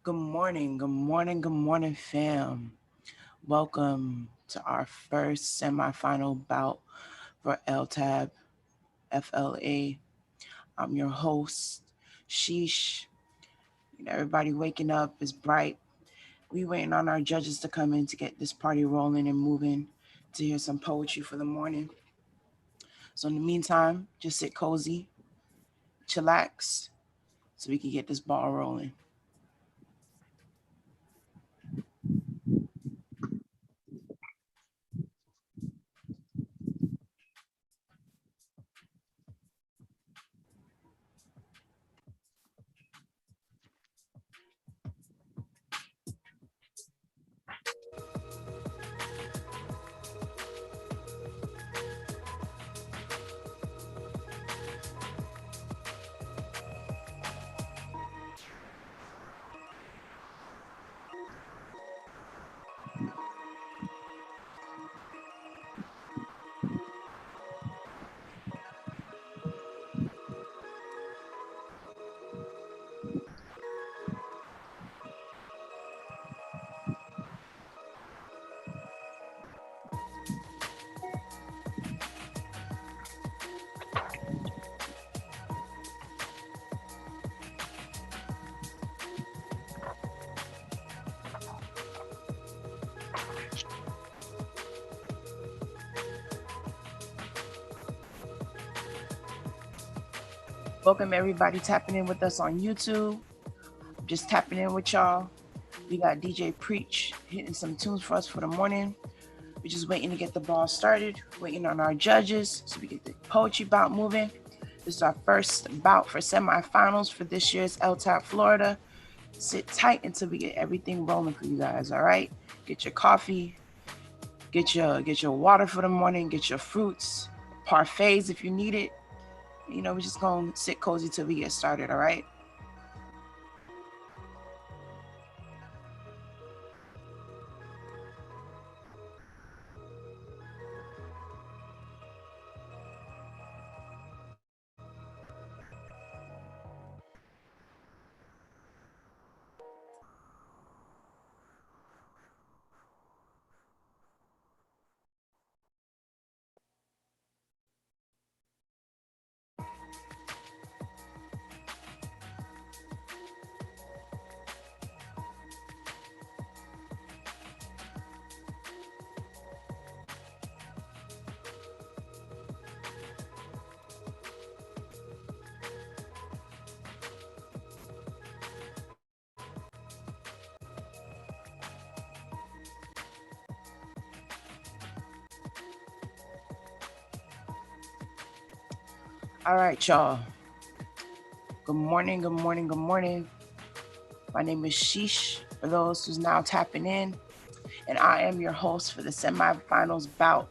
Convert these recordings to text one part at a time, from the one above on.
Good morning, good morning, good morning, fam. Welcome to our first semifinal bout for LTABFLA. I'm your host, Sheesh. Everybody waking up is bright. We waiting on our judges to come in to get this party rolling and moving to hear some poetry for the morning. So in the meantime, just sit cozy, chillax, so we can get this ball rolling. Welcome everybody tapping in with us on YouTube. Just tapping in with y'all. We got DJ Preach hitting some tunes for us for the morning. We're just waiting to get the ball started, waiting on our judges so we get the poetry bout moving. This is our first bout for semifinals for this year's LTAB Florida. Sit tight until we get everything rolling for you guys, all right? Get your coffee, get your water for the morning, get your fruits, parfaits if you need it. We're just gonna sit cozy till we get started, all right? All right, y'all. Good morning, good morning, good morning. My name is Sheesh, for those who's now tapping in, and I am your host for the semifinals bout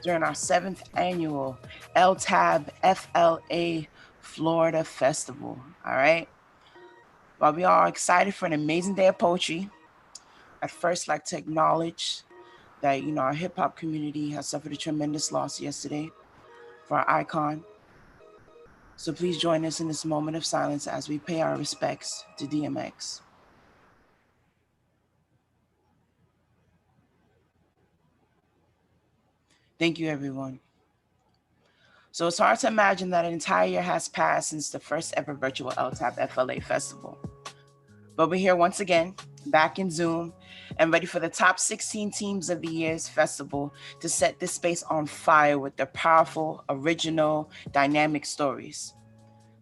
during our 7th annual LTABFLA Florida Festival. All right. While we are excited for an amazing day of poetry, I'd first like to acknowledge that our hip hop community has suffered a tremendous loss yesterday for our icon. So please join us in this moment of silence as we pay our respects to DMX. Thank you, everyone. So it's hard to imagine that an entire year has passed since the first ever virtual LTAP FLA festival. But we're here once again, back in Zoom, and ready for the top 16 teams of the year's festival to set this space on fire with their powerful, original, dynamic stories.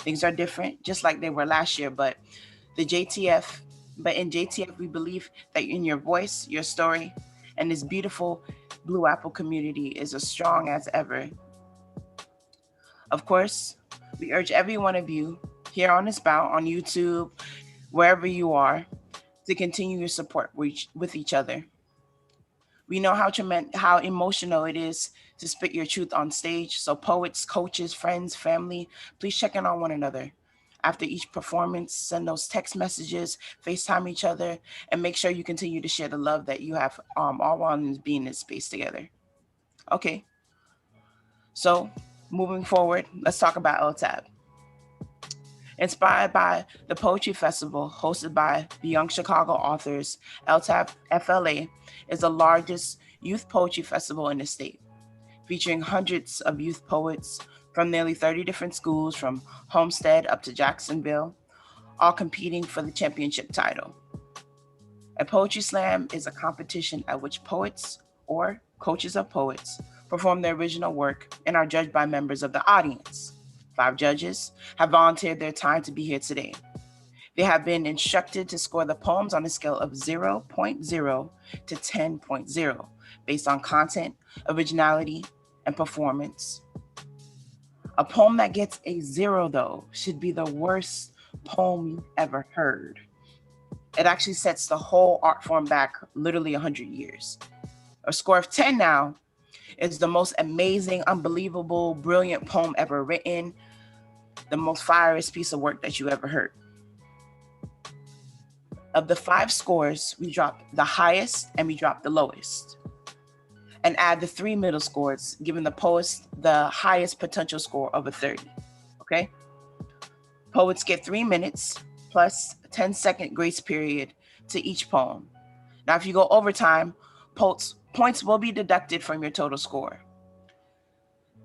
Things are different, just like they were last year, the JTF, but in JTF, we believe that in your voice, your story, and this beautiful Blue Apple community is as strong as ever. Of course, we urge every one of you here on this bout, on YouTube, wherever you are, to continue your support with each other. We know how emotional it is to spit your truth on stage. So poets, coaches, friends, family, please check in on one another. After each performance, send those text messages, FaceTime each other, and make sure you continue to share the love that you have all while being in this space together. Okay, so moving forward, let's talk about LTAB. Inspired by the Poetry Festival hosted by the Young Chicago Authors, LTABFLA is the largest youth poetry festival in the state, featuring hundreds of youth poets from nearly 30 different schools from Homestead up to Jacksonville, all competing for the championship title. A poetry slam is a competition at which poets or coaches of poets perform their original work and are judged by members of the audience. 5 judges have volunteered their time to be here today. They have been instructed to score the poems on a scale of 0.0 to 10.0 based on content, originality, and performance. A poem that gets a 0, though, should be the worst poem you've ever heard. It actually sets the whole art form back literally 100 years. A score of 10 now is the most amazing, unbelievable, brilliant poem ever written, the most fierce piece of work that you ever heard. Of the 5 scores, we drop the highest and we drop the lowest, and add the 3 middle scores, giving the poets the highest potential score of a 30. Okay? Poets get 3 minutes plus a 10-second grace period to each poem. Now, if you go overtime, points will be deducted from your total score.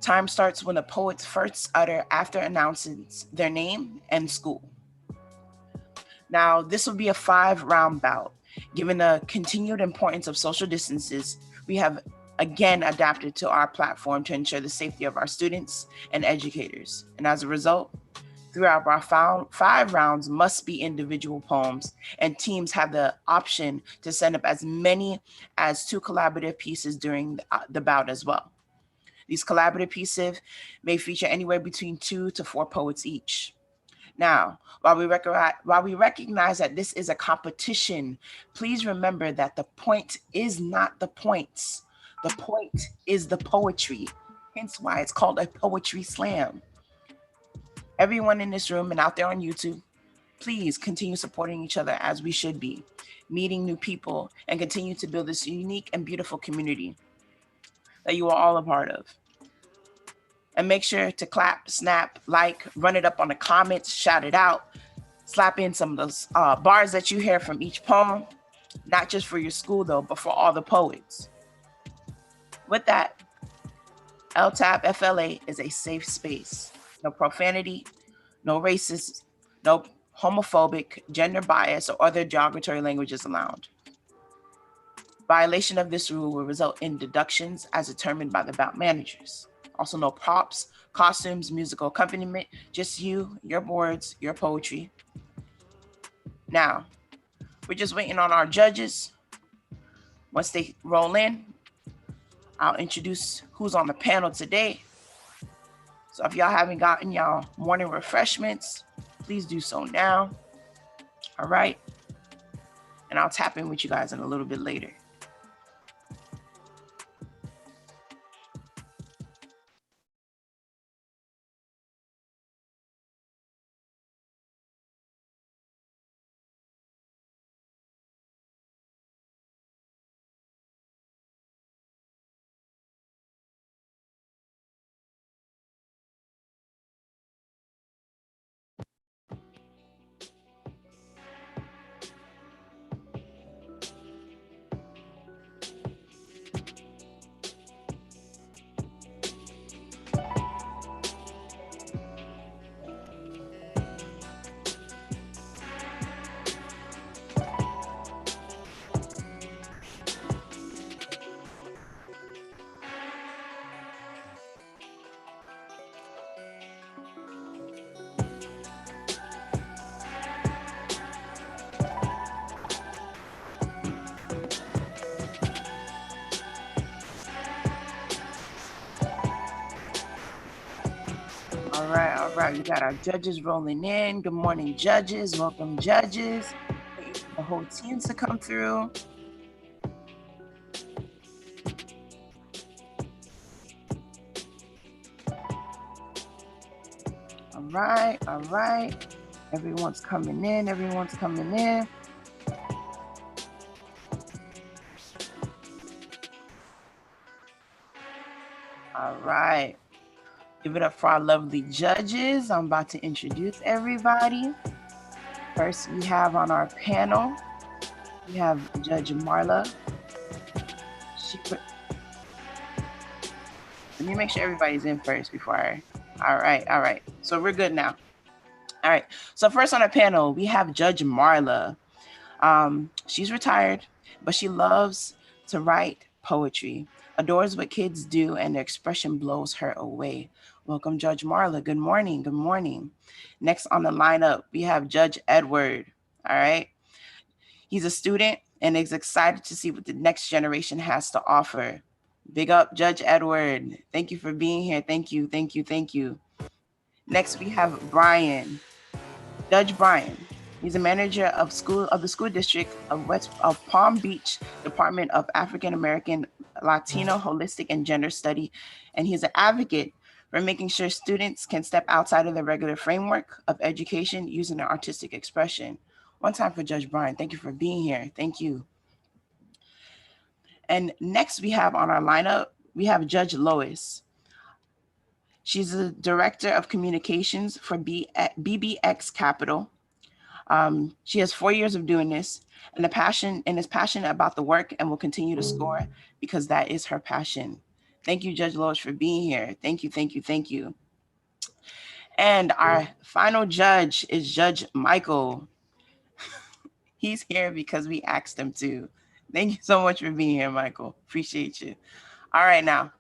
Time starts when the poets first utter after announcing their name and school. Now, this will be a 5-round bout. Given the continued importance of social distances, we have again adapted to our platform to ensure the safety of our students and educators. And as a result, throughout our 5 rounds must be individual poems, and teams have the option to send up as many as 2 collaborative pieces during the bout as well. These collaborative pieces may feature anywhere between 2 to 4 poets each. Now, while we recognize that this is a competition, please remember that the point is not the points. The point is the poetry, hence why it's called a poetry slam. Everyone in this room and out there on YouTube, please continue supporting each other as we should be, meeting new people, and continue to build this unique and beautiful community that you are all a part of. And make sure to clap, snap, like, run it up on the comments, shout it out, slap in some of those bars that you hear from each poem, not just for your school though, but for all the poets. With that, LTABFLA is a safe space. No profanity, no racist, no homophobic, gender bias, or other derogatory languages allowed. Violation of this rule will result in deductions as determined by the bout managers. Also, no props, costumes, musical accompaniment, just you, your boards, your poetry. Now, we're just waiting on our judges. Once they roll in, I'll introduce who's on the panel today. So if y'all haven't gotten y'all morning refreshments, please do so now. All right. And I'll tap in with you guys in a little bit later. All right. We got our judges rolling in. Good morning, judges. Welcome, judges. Waiting for the whole teams to come through. All right. Everyone's coming in. All right. Give it up for our lovely judges. I'm about to introduce everybody. First, we have on our panel, we have Judge Marla. Let me make sure everybody's in first before I. All right. So we're good now. All right. So first on our panel, we have Judge Marla. She's retired, but she loves to write poetry, adores what kids do, and their expression blows her away. Welcome, Judge Marla. Good morning. Good morning. Next on the lineup, we have Judge Edward. All right. He's a student and is excited to see what the next generation has to offer. Big up, Judge Edward. Thank you for being here. Thank you. Next, we have Brian. Judge Brian. He's a manager of the school district of Palm Beach Department of African American, Latino, Holistic, and Gender Study, and he's an advocate for making sure students can step outside of the regular framework of education using their artistic expression. One time for Judge Brian. Thank you for being here. Thank you. And next we have on our lineup, we have Judge Lois. She's the Director of Communications for BBX Capital. She has 4 years of doing this and is passionate about the work and will continue to score because that is her passion. Thank you, Judge Lois, for being here. Thank you. And our final judge is Judge Michael. He's here because we asked him to. Thank you so much for being here, Michael. Appreciate you. All right, now.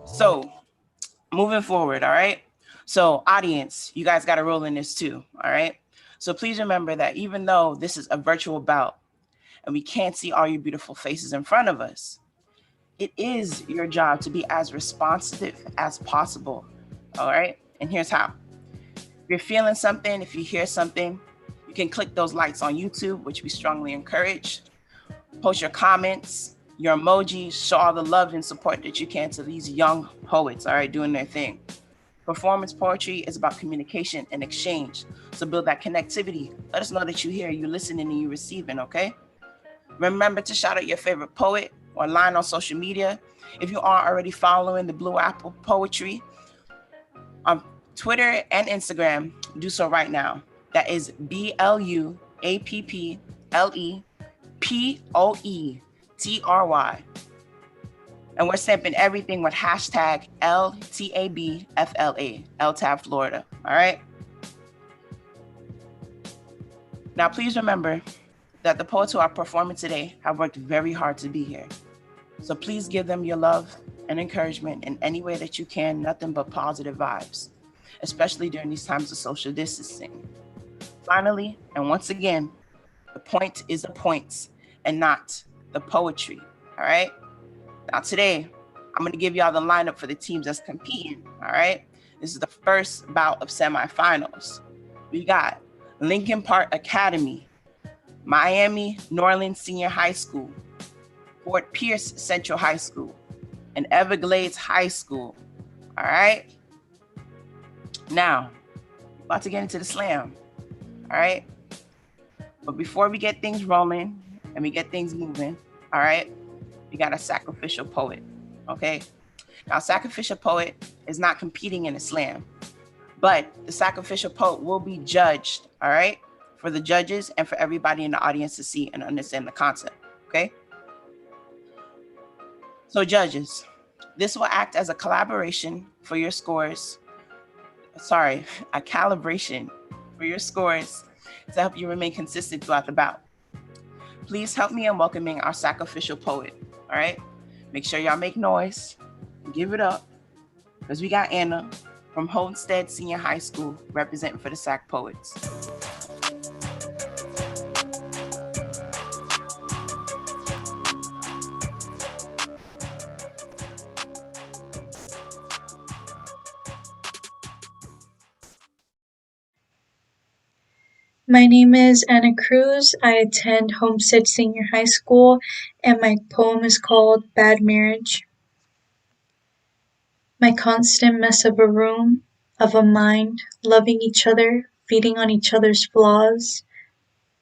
So, moving forward, all right? So, audience, you guys got to roll in this too, all right? So, please remember that even though this is a virtual bout and we can't see all your beautiful faces in front of us, it is your job to be as responsive as possible, all right? And here's how. If you're feeling something, if you hear something, you can click those likes on YouTube, which we strongly encourage. Post your comments, your emojis, show all the love and support that you can to these young poets, all right, doing their thing. Performance poetry is about communication and exchange. So build that connectivity. Let us know that you're here, you're listening, and you're receiving, okay? Remember to shout out your favorite poet or line on social media. If you aren't already following the Blue Apple Poetry on Twitter and Instagram, do so right now. That is BLUAPPLEPOETRY. And we're stamping everything with hashtag LTABFLA, LTAB Florida, all right? Now, please remember that the poets who are performing today have worked very hard to be here. So please give them your love and encouragement in any way that you can, nothing but positive vibes, especially during these times of social distancing. Finally, and once again, the point is the points and not the poetry, all right? Now today, I'm gonna give y'all the lineup for the teams that's competing, all right? This is the first bout of semifinals. We got Lincoln Park Academy, Miami Norland Senior High School, Fort Pierce Central High School, and Everglades High School, all right? Now, about to get into the slam, all right? But before we get things rolling and we get things moving, all right, we got a sacrificial poet, okay? Now, sacrificial poet is not competing in a slam, but the sacrificial poet will be judged, all right, for the judges and for everybody in the audience to see and understand the concept, okay? So judges, this will act as a collaboration for your scores, a calibration for your scores to help you remain consistent throughout the bout. Please help me in welcoming our sacrificial poet, all right? Make sure y'all make noise, give it up, because we got Anna from Homestead Senior High School representing for the SAC Poets. My name is Anna Cruz. I attend Homestead Senior High School, and my poem is called Bad Marriage. My constant mess of a room, of a mind, loving each other, feeding on each other's flaws.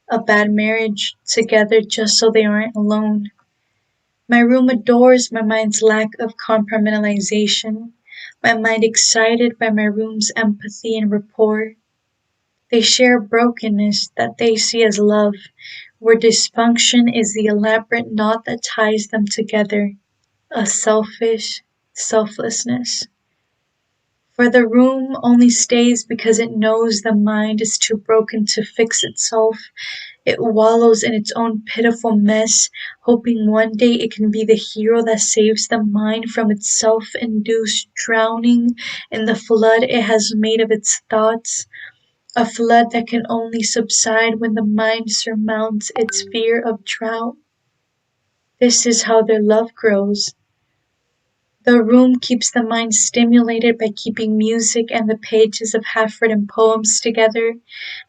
A bad marriage, together just so they aren't alone. My room adores my mind's lack of compartmentalization, my mind excited by my room's empathy and rapport. They share brokenness that they see as love, where dysfunction is the elaborate knot that ties them together, a selfish selflessness. For the room only stays because it knows the mind is too broken to fix itself. It wallows in its own pitiful mess, hoping one day it can be the hero that saves the mind from its self induced drowning in the flood it has made of its thoughts, a flood that can only subside when the mind surmounts its fear of drought. This is how their love grows. The room keeps the mind stimulated by keeping music and the pages of half-written poems together,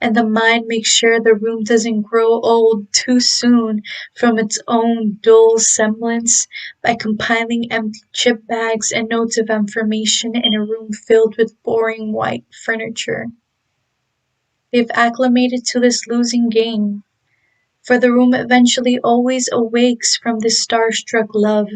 and the mind makes sure the room doesn't grow old too soon from its own dull semblance by compiling empty chip bags and notes of information in a room filled with boring white furniture. They've acclimated to this losing game, for the room eventually always awakes from this starstruck love.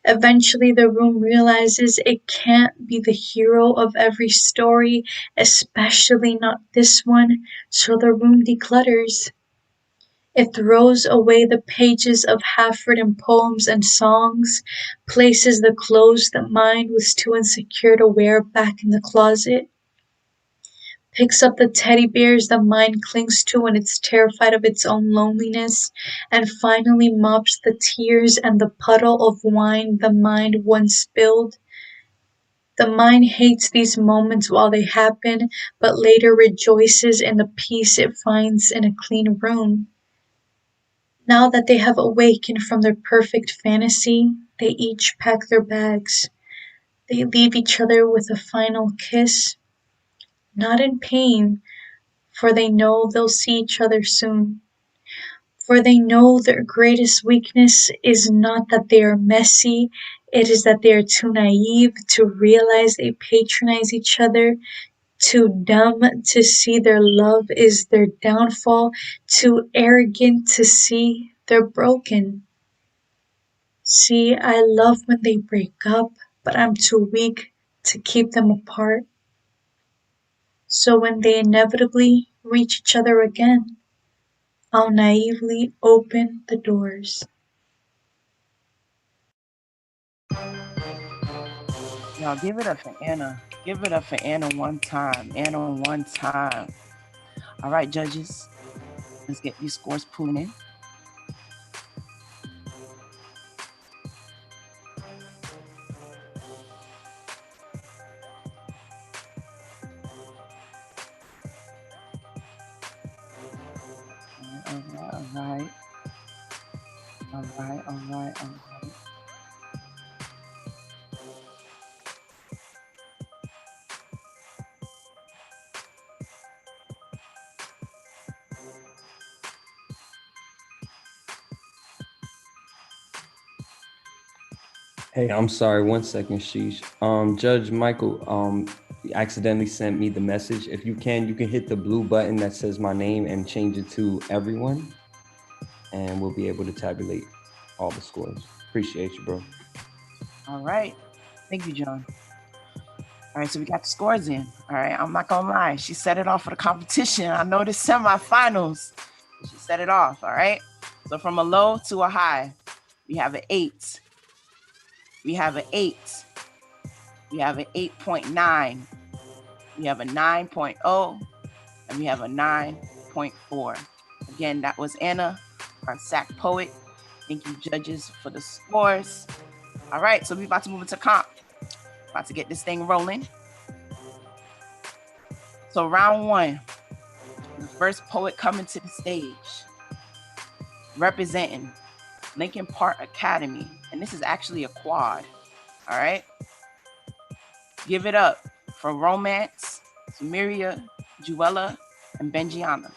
Eventually, the room realizes it can't be the hero of every story, especially not this one, so the room declutters. It throws away the pages of half written poems and songs, places the clothes the mind was too insecure to wear back in the closet, picks up the teddy bears the mind clings to when it's terrified of its own loneliness, and finally mops the tears and the puddle of wine the mind once spilled. The mind hates these moments while they happen, but later rejoices in the peace it finds in a clean room. Now that they have awakened from their perfect fantasy, they each pack their bags. They leave each other with a final kiss, not in pain, for they know they'll see each other soon. For they know their greatest weakness is not that they are messy, it is that they are too naive to realize they patronize each other, too dumb to see their love is their downfall, too arrogant to see they're broken. See, I love when they break up, but I'm too weak to keep them apart. So when they inevitably reach each other again, I'll naively open the doors. Y'all give it up for Anna. Give it up for Anna one time. Anna one time. All right, judges. Let's get these scores pulling in. All right, all right, all right, all right, all right. Hey, I'm sorry. 1 second, Sheesh. Judge Michael, accidentally sent me the message. If you can hit the blue button that says my name and change it to everyone, and we'll be able to tabulate all the scores. Appreciate you, bro. All right. Thank you, John. All right, so we got the scores in. All right, I'm not gonna lie. She set it off for the competition. I know the semifinals. She set it off. All right. So from a low to a high, we have an 8. We have an 8. We have an 8.9. We have a 9.0, and we have a 9.4. Again, that was Anna, our SAC poet. Thank you, judges, for the scores. All right, so we're about to move into comp. About to get this thing rolling. So round 1, the first poet coming to the stage, representing Lincoln Park Academy, and this is actually a quad. All right, give it up for Romance, Samiria, Juella, and Benjiana.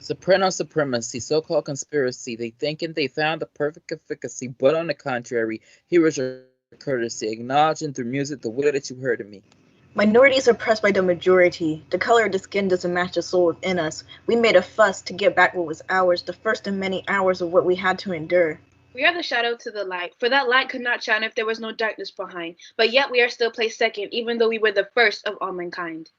Soprano supremacy, so-called conspiracy. They thinking they found the perfect efficacy, but on the contrary, here is your courtesy, acknowledging through music the way that you heard of me. Minorities oppressed by the majority. The color of the skin doesn't match the soul within us. We made a fuss to get back what was ours, the first in many hours of what we had to endure. We are the shadow to the light, for that light could not shine if there was no darkness behind. But yet we are still placed second, even though we were the first of all mankind.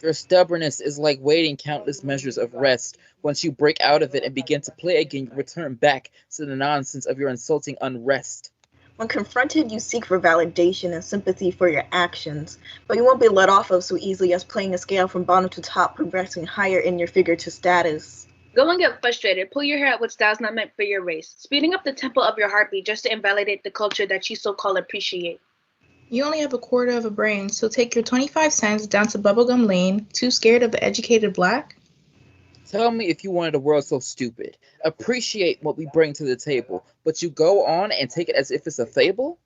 Your stubbornness is like waiting countless measures of rest. Once you break out of it and begin to play again, you return back to the nonsense of your insulting unrest. When confronted, you seek for validation and sympathy for your actions, but you won't be let off of so easily as playing a scale from bottom to top, progressing higher in your figure to status. Go and get frustrated, pull your hair out with styles not meant for your race, speeding up the tempo of your heartbeat just to invalidate the culture that you so-called appreciate. You only have a quarter of a brain, so take your 25 cents down to Bubblegum Lane, too scared of the educated black? Tell me if you wanted a world so stupid. Appreciate what we bring to the table, but you go on and take it as if it's a fable?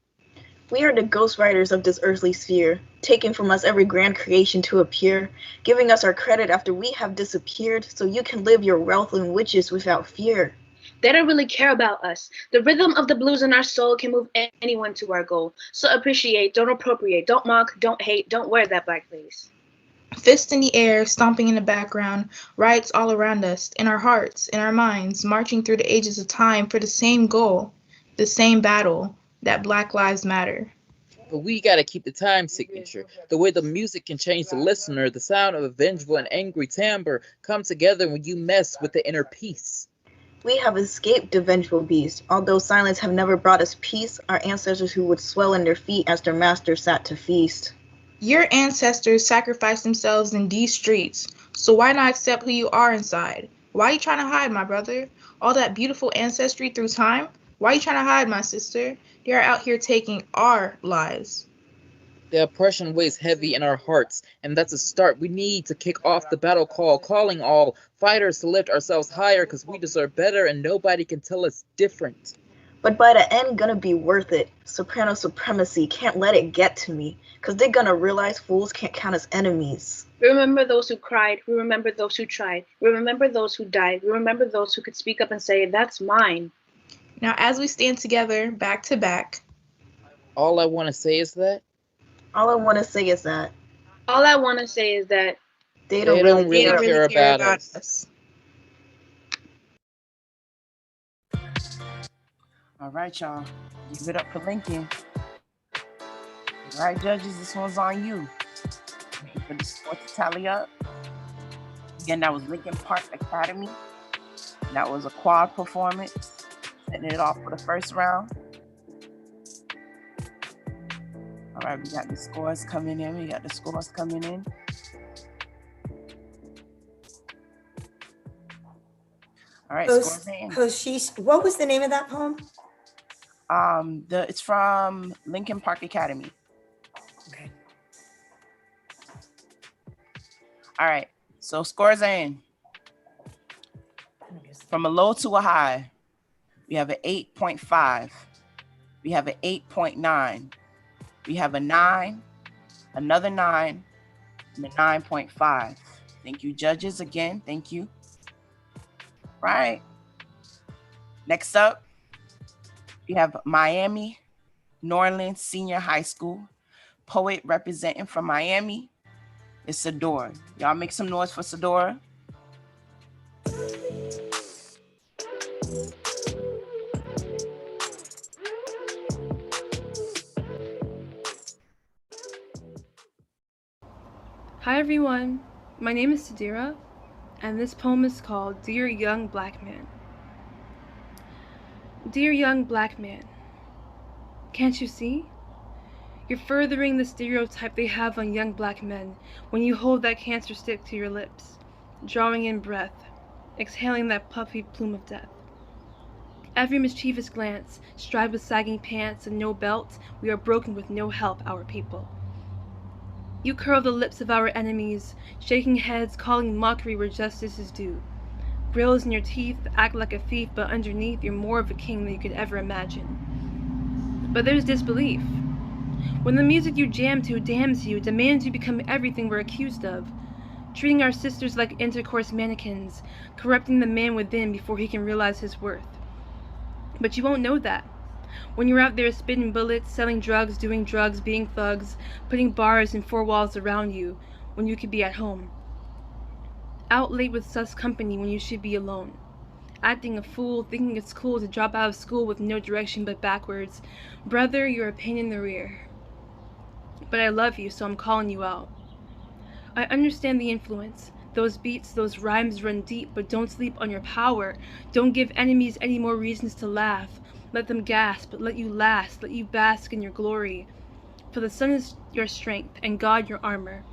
We are the ghostwriters of this earthly sphere, taking from us every grand creation to appear, giving us our credit after we have disappeared, so you can live your wealth and riches without fear. They don't really care about us. The rhythm of the blues in our soul can move anyone to our goal. So appreciate, don't appropriate, don't mock, don't hate, don't wear that black lace. Fist in the air, stomping in the background, riots all around us, in our hearts, in our minds, marching through the ages of time for the same goal, the same battle, that Black Lives Matter. But we gotta keep the time signature. The way the music can change the listener, the sound of a vengeful and angry timbre come together when you mess with the inner peace. We have escaped the vengeful beast. Although silence have never brought us peace, our ancestors who would swell in their feet as their master sat to feast. Your ancestors sacrificed themselves in these streets, so why not accept who you are inside? Why are you trying to hide, my brother? All that beautiful ancestry through time? Why are you trying to hide, my sister? They are out here taking our lives. The oppression weighs heavy in our hearts, and that's a start. We need to kick off the battle call, calling all fighters to lift ourselves higher because we deserve better and nobody can tell us different. But by the end, gonna be worth it. Soprano supremacy, can't let it get to me, cause they're gonna realize fools can't count as enemies. We remember those who cried, we remember those who tried, we remember those who died, we remember those who could speak up and say, that's mine. Now as we stand together, back to back, All I want to say is that All I wanna say is that All I want to say is that they don't don't really really care. care about us. All right, y'all. Give it up for Lincoln. All right, judges, this one's on you. For the score to tally up. Again, that was Lincoln Park Academy. That was a quad performance. Setting it off for the first round. All right, we got the scores coming in. All right, scores in. What was the name of that poem? It's from Lincoln Park Academy. Okay. All right, so scores are in. From a low to a high, we have an 8.5. We have an 8.9. We have a 9, another 9, and a 9.5. Thank you, judges, again. Thank you. Right. Next up, we have Miami Norland Senior High School. Poet representing from Miami is Sadora. Y'all make some noise for Sadora. Hi everyone, my name is Sadira, and this poem is called Dear Young Black Man. Dear young black man, can't you see? You're furthering the stereotype they have on young black men when you hold that cancer stick to your lips, drawing in breath, exhaling that puffy plume of death. Every mischievous glance, stride with sagging pants and no belt, we are broken with no help, our people. You curl the lips of our enemies, shaking heads, calling mockery where justice is due. Grills in your teeth, act like a thief, but underneath you're more of a king than you could ever imagine. But there's disbelief. When the music you jam to damns you, demands you become everything we're accused of, treating our sisters like intercourse mannequins, corrupting the man within before he can realize his worth. But you won't know that. When you're out there spitting bullets, selling drugs, doing drugs, being thugs, putting bars and four walls around you when you could be at home. Out late with sus company when you should be alone. Acting a fool, thinking it's cool to drop out of school with no direction but backwards. Brother, you're a pain in the rear. But I love you, so I'm calling you out. I understand the influence. Those beats, those rhymes run deep, but don't sleep on your power. Don't give enemies any more reasons to laugh. Let them gasp, but let you last, let you bask in your glory. For the sun is your strength, and God your armor.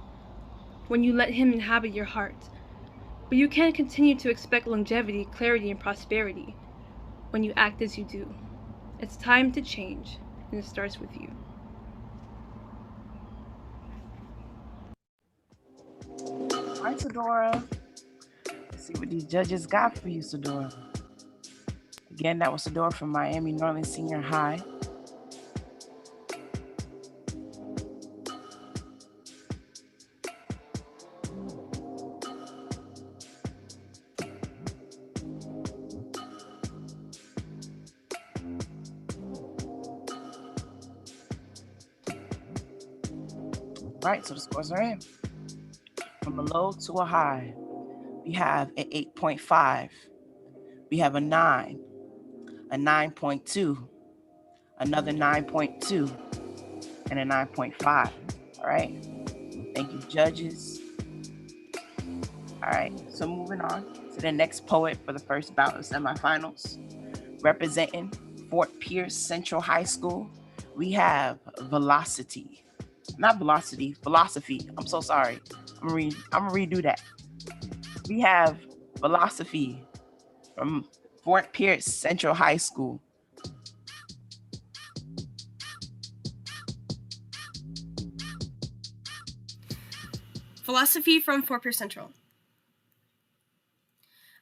When you let him inhabit your heart. But you can't continue to expect longevity, clarity, and prosperity when you act as you do. It's time to change, and it starts with you. All right, Sadora. Let's see what these judges got for you, Sadora. Again, that was Sadora from Miami Northern Senior High. All right, so the scores are in. From a low to a high, we have an 8.5, we have a 9, a 9.2, another 9.2, and a 9.5. All right, thank you, judges. All right, so moving on to the next poet for the first bout of semifinals. Representing Fort Pierce Central High School, we have Velocity. Not Velocity, Philosophy. I'm so sorry. I'm gonna redo that. We have Philosophy from Fort Pierce Central High School. Philosophy from Fort Pierce Central.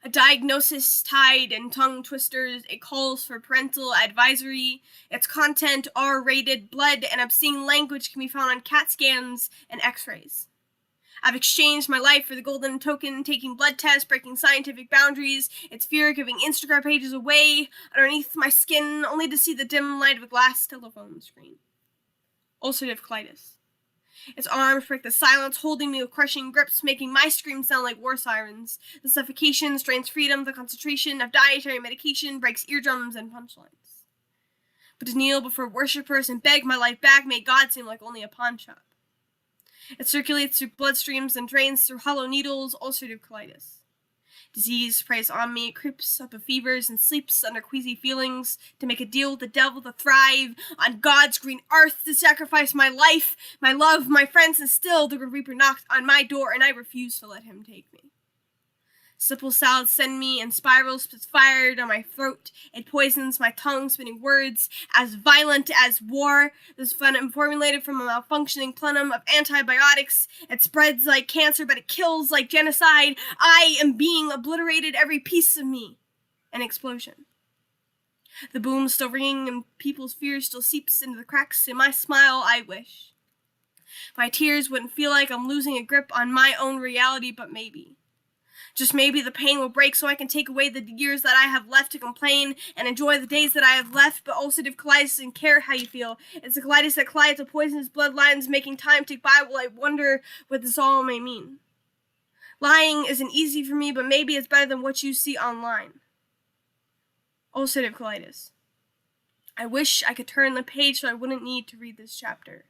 A diagnosis tied in tongue twisters, it calls for parental advisory. Its content R-rated, blood and obscene language can be found on CAT scans and x-rays. I've exchanged my life for the golden token, taking blood tests, breaking scientific boundaries, its fear giving Instagram pages away underneath my skin, only to see the dim light of a glass telephone screen. Ulcerative colitis. Its arms break the silence, holding me with crushing grips, making my screams sound like war sirens. The suffocation strains freedom, the concentration of dietary medication breaks eardrums and punchlines. But to kneel before worshippers and beg my life back made God seem like only a pawn shop. It circulates through bloodstreams and drains through hollow needles, ulcerative colitis. Disease preys on me, creeps up of fevers and sleeps under queasy feelings, to make a deal with the devil to thrive on God's green earth, to sacrifice my life, my love, my friends, and still the Reaper knocked on my door and I refuse to let him take me. Simple salads send me in spirals, spits fire down my throat. It poisons my tongue, spitting words as violent as war. This venom formulated from a malfunctioning plenum of antibiotics. It spreads like cancer, but it kills like genocide. I am being obliterated, every piece of me. An explosion. The boom still ringing and people's fear still seeps into the cracks in my smile. I wish my tears wouldn't feel like I'm losing a grip on my own reality, but maybe. Just maybe the pain will break so I can take away the years that I have left to complain and enjoy the days that I have left, but ulcerative colitis doesn't care how you feel. It's a colitis that collides with poisonous bloodlines, making time tick by while I wonder what this all may mean. Lying isn't easy for me, but maybe it's better than what you see online. Ulcerative colitis. I wish I could turn the page so I wouldn't need to read this chapter.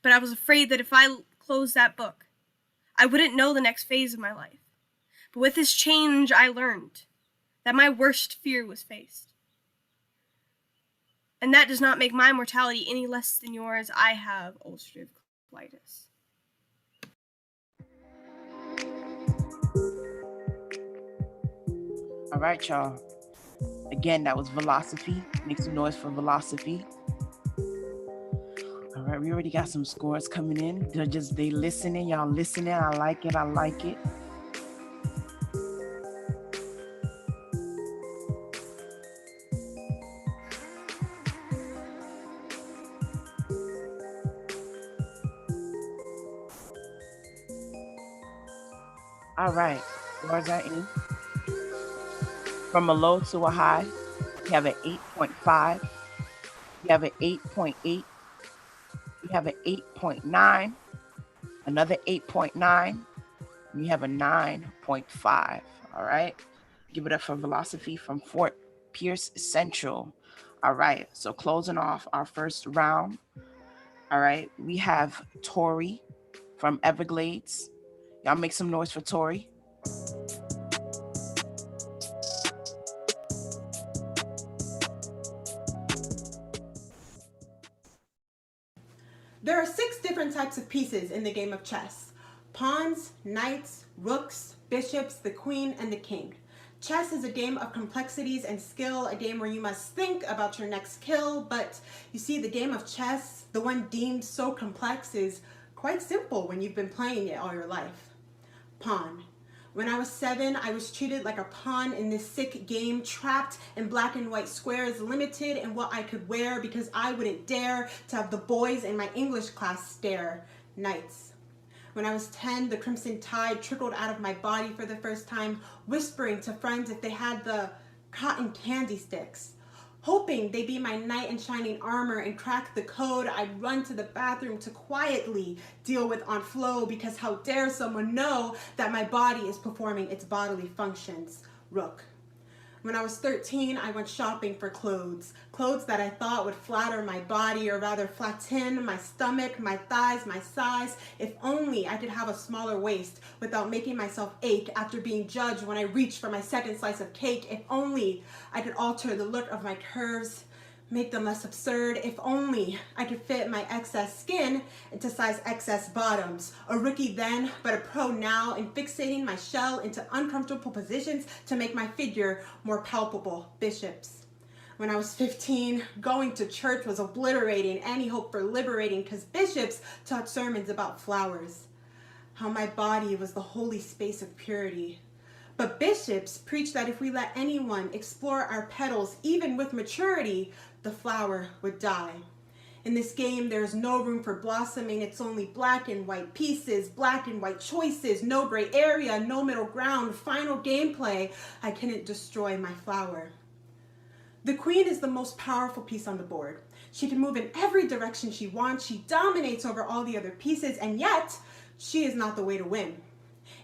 But I was afraid that if I closed that book, I wouldn't know the next phase of my life. But with this change, I learned that my worst fear was faced. And that does not make my mortality any less than yours. I have ulcerative colitis. All right, y'all. Again, that was Velocity. Make some noise for Velocity. All right, we already got some scores coming in. Judges, they listening. Y'all listening. I like it. I like it. All right, scores are in. From a low to a high, we have an 8.5, You have an 8.8. You have an 8.9. Another 8.9. And you have a 9.5. All right. Give it up for philosophy from Fort Pierce Central. All right. So closing off our first round. All right. We have Tori from Everglades. Y'all make some noise for Tori. There are 6 different types of pieces in the game of chess: pawns, knights, rooks, bishops, the queen, and the king. Chess is a game of complexities and skill, a game where you must think about your next kill, but you see, the game of chess, the one deemed so complex, is quite simple when you've been playing it all your life. Pawn. When I was 7, I was treated like a pawn in this sick game, trapped in black and white squares, limited in what I could wear because I wouldn't dare to have the boys in my English class stare. Knights. When I was 10, the crimson tide trickled out of my body for the first time, whispering to friends if they had the cotton candy sticks. Hoping they'd be my knight in shining armor and crack the code, I'd run to the bathroom to quietly deal with Aunt Flo, because how dare someone know that my body is performing its bodily functions. Rook. When I was 13, I went shopping for clothes that I thought would flatter my body, or rather flatten my stomach, my thighs, my size. If only I could have a smaller waist without making myself ache after being judged when I reached for my second slice of cake. If only I could alter the look of my curves, make them less absurd. If only I could fit my excess skin into size XS bottoms. A rookie then, but a pro now, in fixating my shell into uncomfortable positions to make my figure more palpable. Bishops. When I was 15, going to church was obliterating any hope for liberating, because bishops taught sermons about flowers. How my body was the holy space of purity. But bishops preach that if we let anyone explore our petals, even with maturity, the flower would die. In this game, there is no room for blossoming. It's only black and white pieces, black and white choices, no gray area, no middle ground, final gameplay. I couldn't destroy my flower. The queen is the most powerful piece on the board. She can move in every direction she wants. She dominates over all the other pieces, and yet she is not the way to win.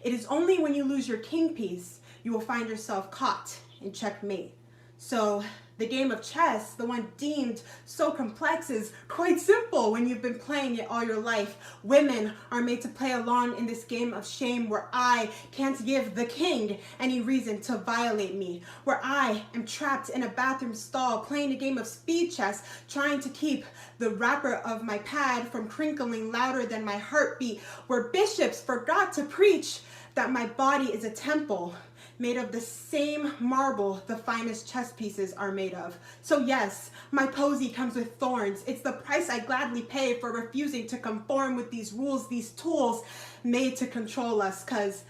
It is only when you lose your king piece you will find yourself caught in checkmate. So the game of chess, the one deemed so complex, is quite simple when you've been playing it all your life. Women are made to play along in this game of shame, where I can't give the king any reason to violate me, where I am trapped in a bathroom stall playing a game of speed chess, trying to keep the wrapper of my pad from crinkling louder than my heartbeat, where bishops forgot to preach that my body is a temple made of the same marble the finest chess pieces are made of. So yes, my posy comes with thorns. It's the price I gladly pay for refusing to conform with these rules, these tools made to control us, because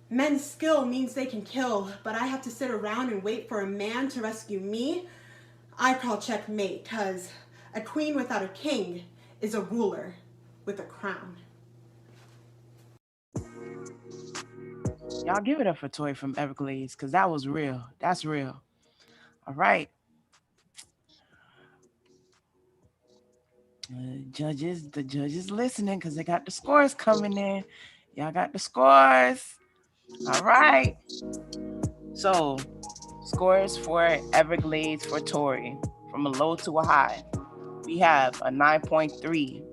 men's skill means they can kill, but I have to sit around and wait for a man to rescue me. I call checkmate, because a queen without a king is a ruler with a crown. Y'all give it up for Tori from Everglades, because that was real. That's real. All right. The judges listening, because they got the scores coming in. Y'all got the scores. All right. So, scores for Everglades for Tori, from a low to a high. We have a 9.3,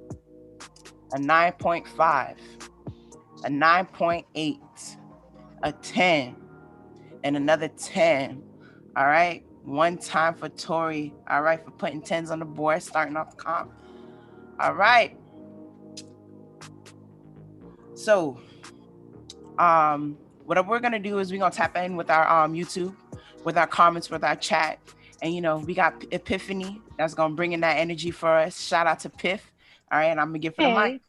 a 9.5, a 9.8, a 10, and another 10. All right. One time for Tori. All right. For putting 10s on the board, starting off the comp. All right. So, what we're gonna do is we're gonna tap in with our YouTube, with our comments, with our chat, and we got Epiphany that's gonna bring in that energy for us. Shout out to Piff. All right, and I'm gonna give her the mic.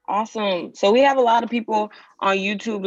Awesome. So we have a lot of people on YouTube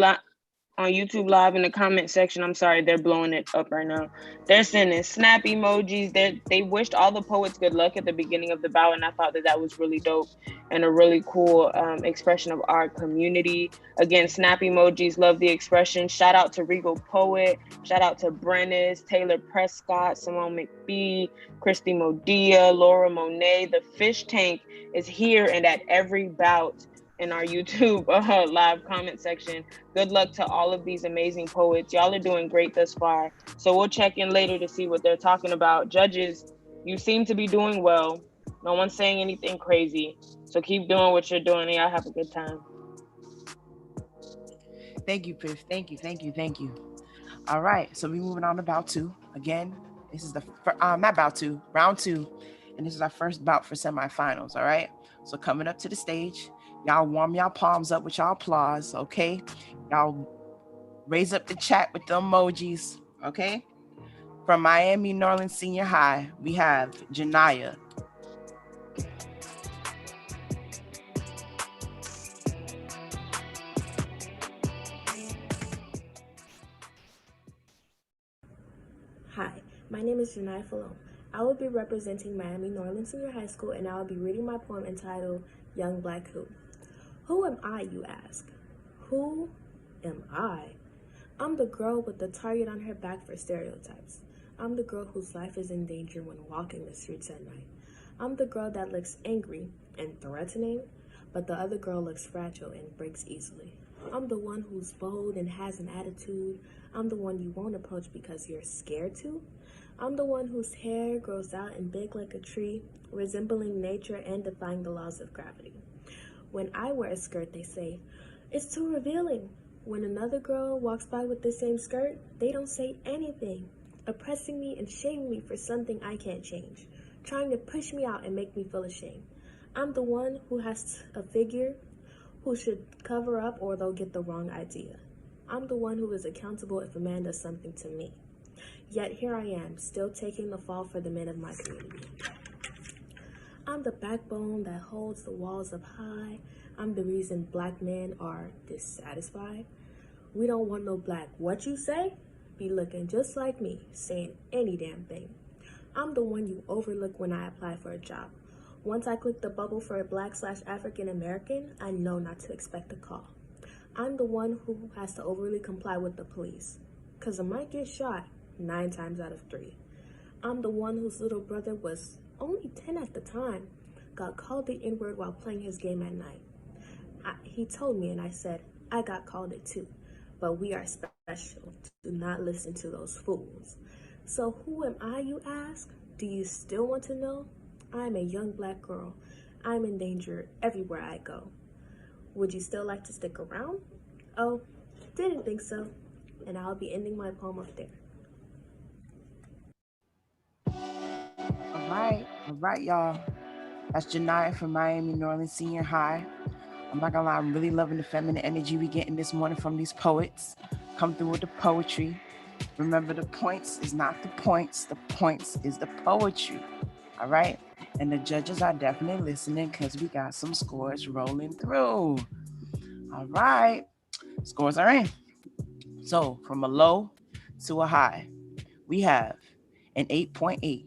on YouTube Live in the comment section. I'm sorry, they're blowing it up right now. They're sending snap emojis. They wished all the poets good luck at the beginning of the bout, and I thought that that was really dope and a really cool expression of our community. Again, snap emojis, love the expression. Shout out to Regal Poet. Shout out to Brennis, Taylor Prescott, Simone McBee, Christy Modia, Laura Monet. The fish tank is here and at every bout in our YouTube live comment section. Good luck to all of these amazing poets. Y'all are doing great thus far. So we'll check in later to see what they're talking about. Judges, you seem to be doing well. No one's saying anything crazy. So keep doing what you're doing and y'all have a good time. Thank you, Piff. Thank you, thank you, thank you. All right, so we moving on to bout two. Again, this is the not bout two, round two, and this is our first bout for semifinals. All right, so coming up to the stage, y'all warm y'all palms up with y'all applause. Okay, y'all raise up the chat with the emojis. Okay, from Miami Norland Senior High, we have Janaya. Hi, my name is Janai Falone. I will be representing Miami Norland Senior High School, and I will be reading my poem entitled Young Black Who. Who am I, you ask? Who am I? I'm the girl with the target on her back for stereotypes. I'm the girl whose life is in danger when walking the streets at night. I'm the girl that looks angry and threatening, but the other girl looks fragile and breaks easily. I'm the one who's bold and has an attitude. I'm the one you won't approach because you're scared to. I'm the one whose hair grows out and big like a tree, resembling nature and defying the laws of gravity. When I wear a skirt, they say, "It's too revealing." When another girl walks by with the same skirt, they don't say anything, oppressing me and shaming me for something I can't change, trying to push me out and make me feel ashamed. I'm the one who has a figure, who should cover up or they'll get the wrong idea. I'm the one who is accountable if a man does something to me. Yet here I am, still taking the fall for the men of my community. I'm the backbone that holds the walls up high. I'm the reason black men are dissatisfied. We don't want no black what you say? Be looking just like me, saying any damn thing. I'm the one you overlook when I apply for a job. Once I click the bubble for a Black/African American, I know not to expect a call. I'm the one who has to overly comply with the police, because I might get shot 9 times out of 3. I'm the one whose little brother was only 10 at the time, got called the N-word while playing his game at night. He told me and I said, I got called it too, but we are special. Do not listen to those fools. So who am I, you ask? Do you still want to know? I'm a young black girl. I'm in danger everywhere I go. Would you still like to stick around? Oh, didn't think so. And I'll be ending my poem up there. All right, y'all. That's Janaya from Miami Norland Senior High. I'm not gonna lie, I'm really loving the feminine energy we getting this morning from these poets. Come through with the poetry. Remember, the points is not the points is the poetry. All right? And the judges are definitely listening because we got some scores rolling through. All right. Scores are in. So from a low to a high, we have an 8.8,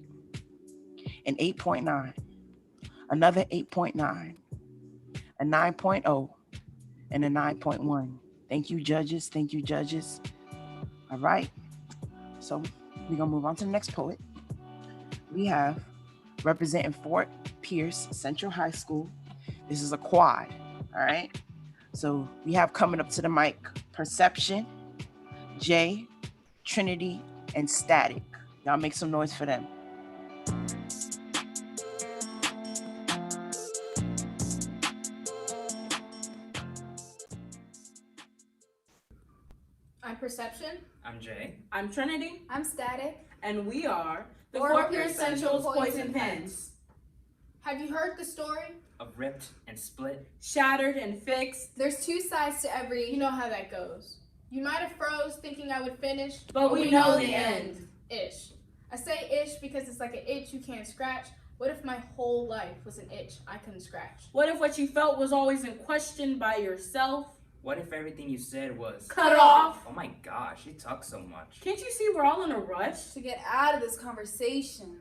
an 8.9, another 8.9, a 9.0, and a 9.1. Thank you, judges. Thank you, judges. All right. So we're going to move on to the next poet. We have, representing Fort Pierce Central High School. This is a quad. All right. So we have coming up to the mic Perception, Jay, Trinity, and Static. Y'all make some noise for them. I'm Perception. I'm Jay. I'm Trinity. I'm Static. And we are the Fort Pierce Central's Poison Pens. Have you heard the story? Of ripped and split, shattered and fixed. There's 2 sides to every, you know how that goes. You might have froze thinking I would finish, but we know the end. Ish. I say ish because it's like an itch you can't scratch. What if my whole life was an itch I couldn't scratch? What if what you felt was always in question by yourself? What if everything you said was cut off? Oh my gosh, you talk so much. Can't you see we're all in a rush? To get out of this conversation.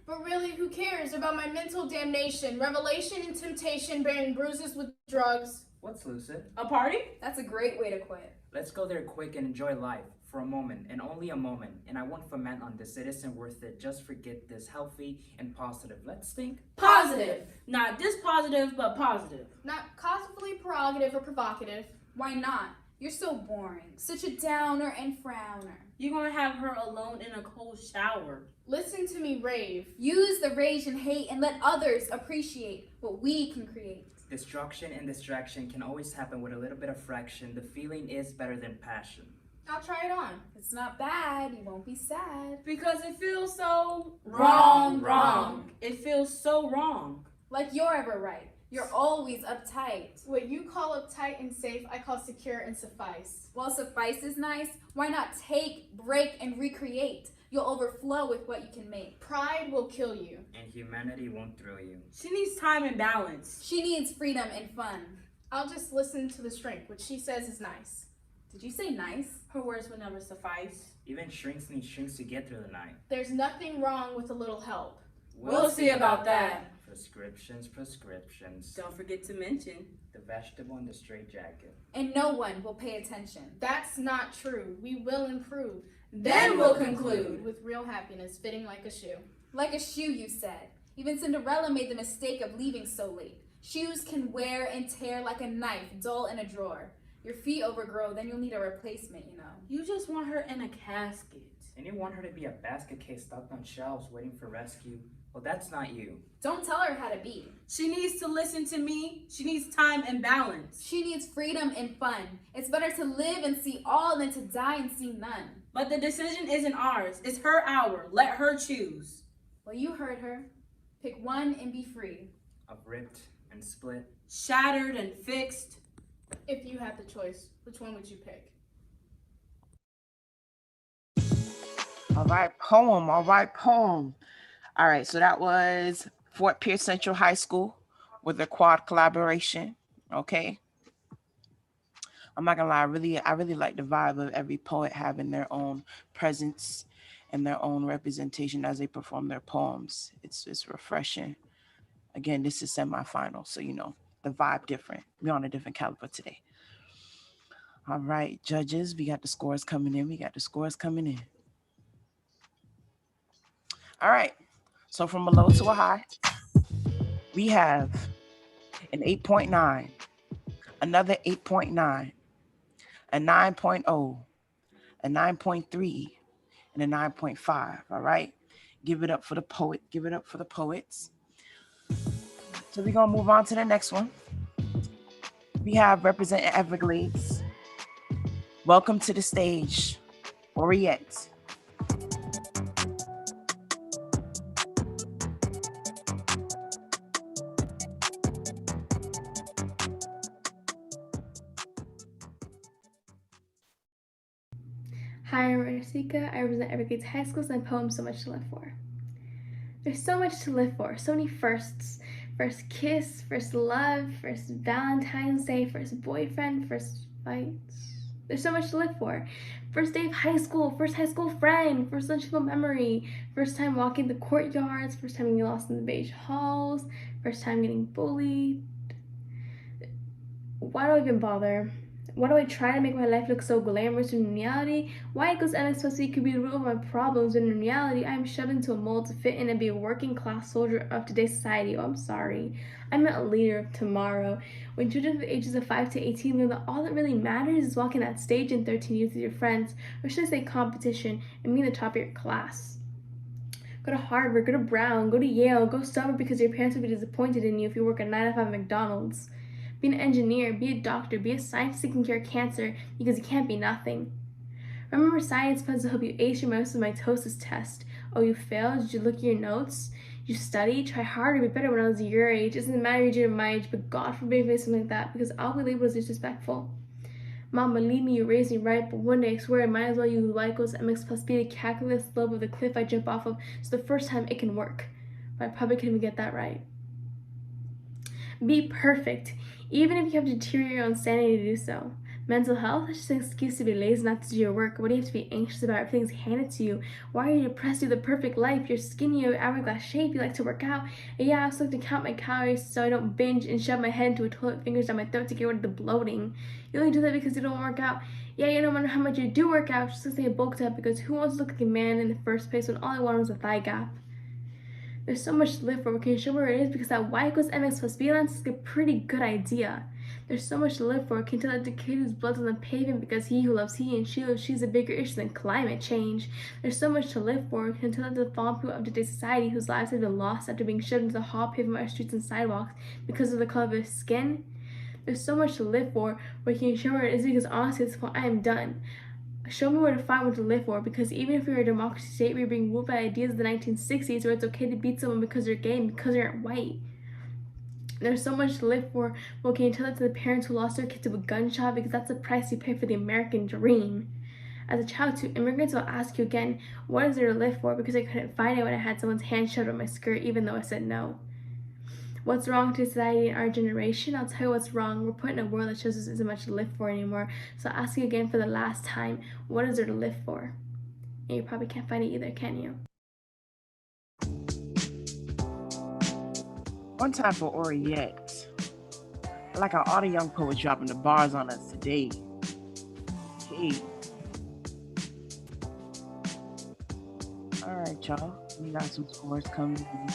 But really, who cares about my mental damnation, revelation and temptation, bearing bruises with drugs? What's lucid? A party? That's a great way to quit. Let's go there quick and enjoy life for a moment and only a moment. And I won't foment on this. It isn't worth it. Just forget this. Healthy and positive. Let's think Positive. Not dispositive, but positive. Not causally prerogative or provocative. Why not? You're so boring. Such a downer and frowner. You're gonna have her alone in a cold shower. Listen to me rave. Use the rage and hate and let others appreciate what we can create. Destruction and distraction can always happen with a little bit of fraction. The feeling is better than passion. I'll try it on. It's not bad. You won't be sad. Because it feels so Wrong. It feels so wrong. Like you're ever right. You're always uptight. What you call uptight and safe, I call secure and suffice. While suffice is nice, why not take, break, and recreate? You'll overflow with what you can make. Pride will kill you. And humanity won't thrill you. She needs time and balance. She needs freedom and fun. I'll just listen to the strength, which she says is nice. Did you say nice? Her words would never suffice. Even shrinks need shrinks to get through the night. There's nothing wrong with a little help. We'll see about that. Prescriptions. Don't forget to mention the vegetable and the straitjacket. And no one will pay attention. That's not true. We will improve. Then we'll conclude with real happiness fitting like a shoe. Like a shoe, you said. Even Cinderella made the mistake of leaving so late. Shoes can wear and tear like a knife, dull in a drawer. Your feet overgrow, then you'll need a replacement, you know. You just want her in a casket. And you want her to be a basket case stuck on shelves waiting for rescue. Well, that's not you. Don't tell her how to be. She needs to listen to me. She needs time and balance. She needs freedom and fun. It's better to live and see all than to die and see none. But the decision isn't ours. It's her hour. Let her choose. Well, you heard her. Pick one and be free. Of ripped and split. Shattered and fixed. If you had the choice, which one would you pick? All right, poem. All right, so that was Fort Pierce Central High School with their quad collaboration. Okay. I'm not gonna lie, I really like the vibe of every poet having their own presence and their own representation as they perform their poems. It's refreshing. Again, this is semifinal, so you know the vibe different. We're on a different caliber today. All right, judges, we got the scores coming in. All right, so from a low to a high, we have an 8.9, another 8.9, a 9.0, a 9.3, and a 9.5, all right? Give it up for the poets. So we're gonna move on to the next one. We have representing Everglades. Welcome to the stage, Oriette. Hi, I'm Rasika. I represent Everglades High School and poem So Much to Live For. There's so much to live for, so many firsts. First kiss, first love, first Valentine's Day, first boyfriend, first fights. There's so much to live for. First day of high school, first high school friend, first lunchable memory, first time walking the courtyards, first time getting lost in the beige halls, first time getting bullied. Why do I even bother? Why do I try to make my life look so glamorous when in reality? Why equals MXPC could be the root of my problems when in reality I am shoved into a mold to fit in and be a working class soldier of today's society. Oh, I'm sorry. I'm not a leader of tomorrow. When children from the ages of 5 to 18 learn that all that really matters is walking that stage in 13 years with your friends, or should I say competition, and being the top of your class. Go to Harvard, go to Brown, go to Yale, go somewhere because your parents will be disappointed in you if you work a 9 to 5 at McDonald's. Be an engineer, be a doctor, be a scientist that can cure cancer because you can't be nothing. Remember science puzzle to help you ace your mitosis test. Oh, you failed? Did you look at your notes? You study? Try harder, be better when I was your age. It doesn't matter your age or my age, but God forbid you say something like that because I'll be labeled as disrespectful. Mom, believe me, you raised me right, but one day I swear I might as well use y equals mx plus b to calculate the slope of the cliff I jump off of, so the first time it can work. But I probably can't even get that right. Be perfect. even if you have to deteriorate your own sanity to do so. Mental health is just an excuse to be lazy, not to do your work. Why do you have to be anxious about everything's handed to you? Why are you depressed? You have the perfect life. You're skinny, you're hourglass shape. You like to work out. And yeah, I also like to count my calories so I don't binge and shove my head into a toilet, fingers down my throat to get rid of the bloating. You only do that because you don't work out. Yeah, you don't matter how much you do work out, just to stay bulked up. Because who wants to look like a man in the first place when all I wanted was a thigh gap? There's so much to live for. Can you show where it is? Because that y equals mx plus b balance is a pretty good idea. There's so much to live for. Can you tell that the kid whose blood's on the pavement because he who loves he and she loves she's a bigger issue than climate change? There's so much to live for. Can you tell that the fallen people of today's society whose lives have been lost after being shoved into the hot pavement of our streets and sidewalks because of the color of their skin? There's so much to live for. But can you show where it is? Because honestly, at this point, I am done. Show me where to find what to live for, because even if you're a democracy state where you're being ruled by ideas of the 1960s where it's okay to beat someone because they're gay and because they're white, there's so much to live for. Well, can you tell that to the parents who lost their kid to a gunshot? Because that's the price you pay for the American dream. As a child to immigrants, I'll ask you again, what is there to live for? Because I couldn't find it when I had someone's hand shoved on my skirt, even though I said no. What's wrong to society in our generation? I'll tell you what's wrong. We're put in a world that shows us isn't much to live for anymore. So I'll ask you again for the last time, what is there to live for? And you probably can't find it either, can you? One time for Oriette. I like how all the young poets dropping the bars on us today. Hey. All right, y'all. We got some scores coming in.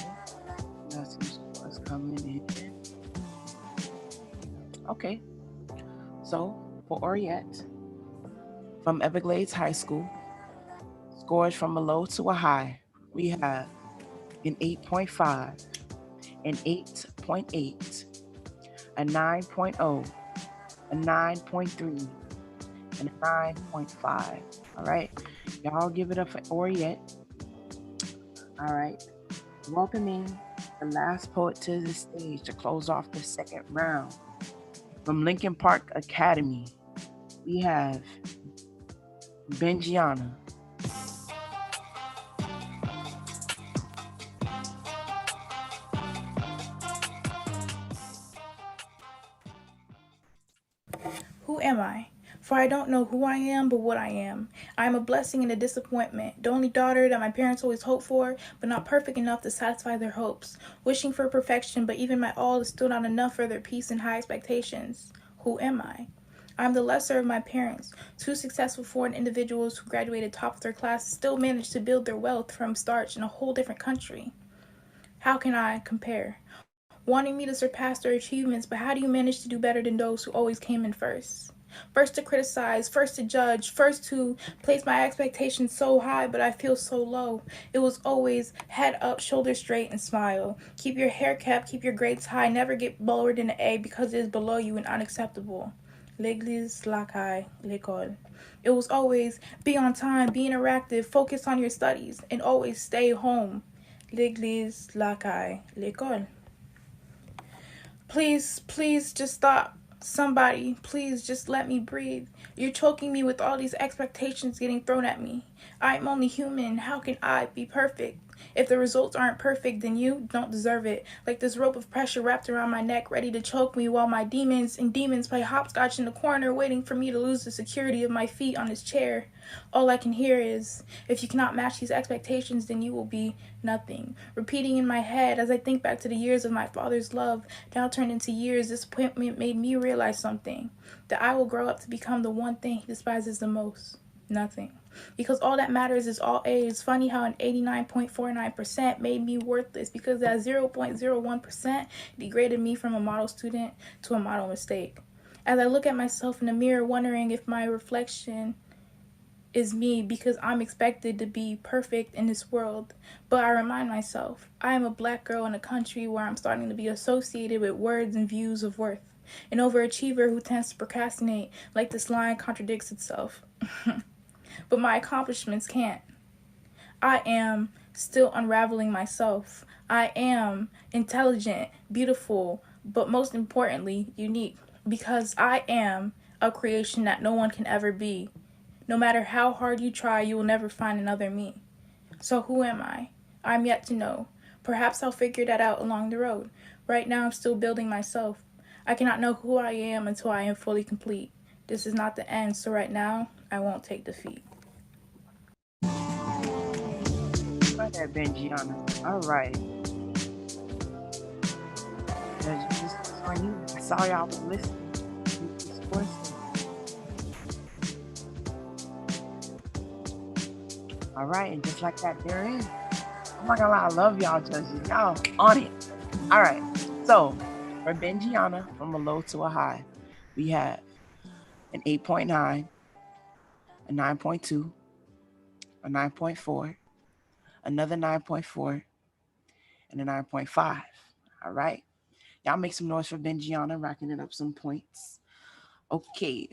Okay. So, for Oriette, from Everglades High School, scores from a low to a high, we have an 8.5, an 8.8, a 9.0, a 9.3, and a 9.5. All right. Y'all give it up for Oriette. All right. Welcoming the last poet to the stage to close off the second round. From Lincoln Park Academy, we have Benjiana. Who am I? For I don't know who I am, but what I am. I am a blessing and a disappointment, the only daughter that my parents always hoped for, but not perfect enough to satisfy their hopes. Wishing for perfection, but even my all is still not enough for their peace and high expectations. Who am I? I am the lesser of my parents. Two successful foreign individuals who graduated top of their class still managed to build their wealth from starch in a whole different country. How can I compare? Wanting me to surpass their achievements, but how do you manage to do better than those who always came in first? First to criticize, first to judge, first to place my expectations so high, but I feel so low. It was always head up, shoulders straight, and smile. Keep your hair kept, keep your grades high, never get lower than an A because it is below you and unacceptable. L'église, l'acai, l'école. It was always be on time, be interactive, focus on your studies, and always stay home. L'église, l'acai, l'école. Please, please just stop. Somebody, please just let me breathe. You're choking me with all these expectations getting thrown at me. I'm only human. How can I be perfect? If the results aren't perfect, then you don't deserve it. Like this rope of pressure wrapped around my neck, ready to choke me while my demons play hopscotch in the corner, waiting for me to lose the security of my feet on this chair. All I can hear is, if you cannot match these expectations, then you will be nothing. Repeating in my head as I think back to the years of my father's love, now turned into years, disappointment made me realize something. That I will grow up to become the one thing he despises the most. Nothing. Because all that matters is all A's. It's funny how an 89.49% made me worthless because that 0.01% degraded me from a model student to a model mistake. As I look at myself in the mirror, wondering if my reflection is me because I'm expected to be perfect in this world. But I remind myself, I am a black girl in a country where I'm starting to be associated with words and views of worth. An overachiever who tends to procrastinate, like this line contradicts itself. But my accomplishments can't. I am still unraveling myself. I am intelligent, beautiful, but most importantly, unique. Because I am a creation that no one can ever be. No matter how hard you try, you will never find another me. So who am I? I'm yet to know. Perhaps I'll figure that out along the road. Right now, I'm still building myself. I cannot know who I am until I am fully complete. This is not the end, so right now, I won't take defeat. Right there, Benjiana. All right. Judges, this is on you. I saw y'all was listening. This voice. All right, and just like that, they're in. I'm not gonna lie, I love y'all judges. Y'all on it. All right. So for Benjiana, from a low to a high, we have an 8.9, a 9.2, a 9.4, another 9.4, and a 9.5. All right. Y'all make some noise for Benjiana, racking it up some points. Okay.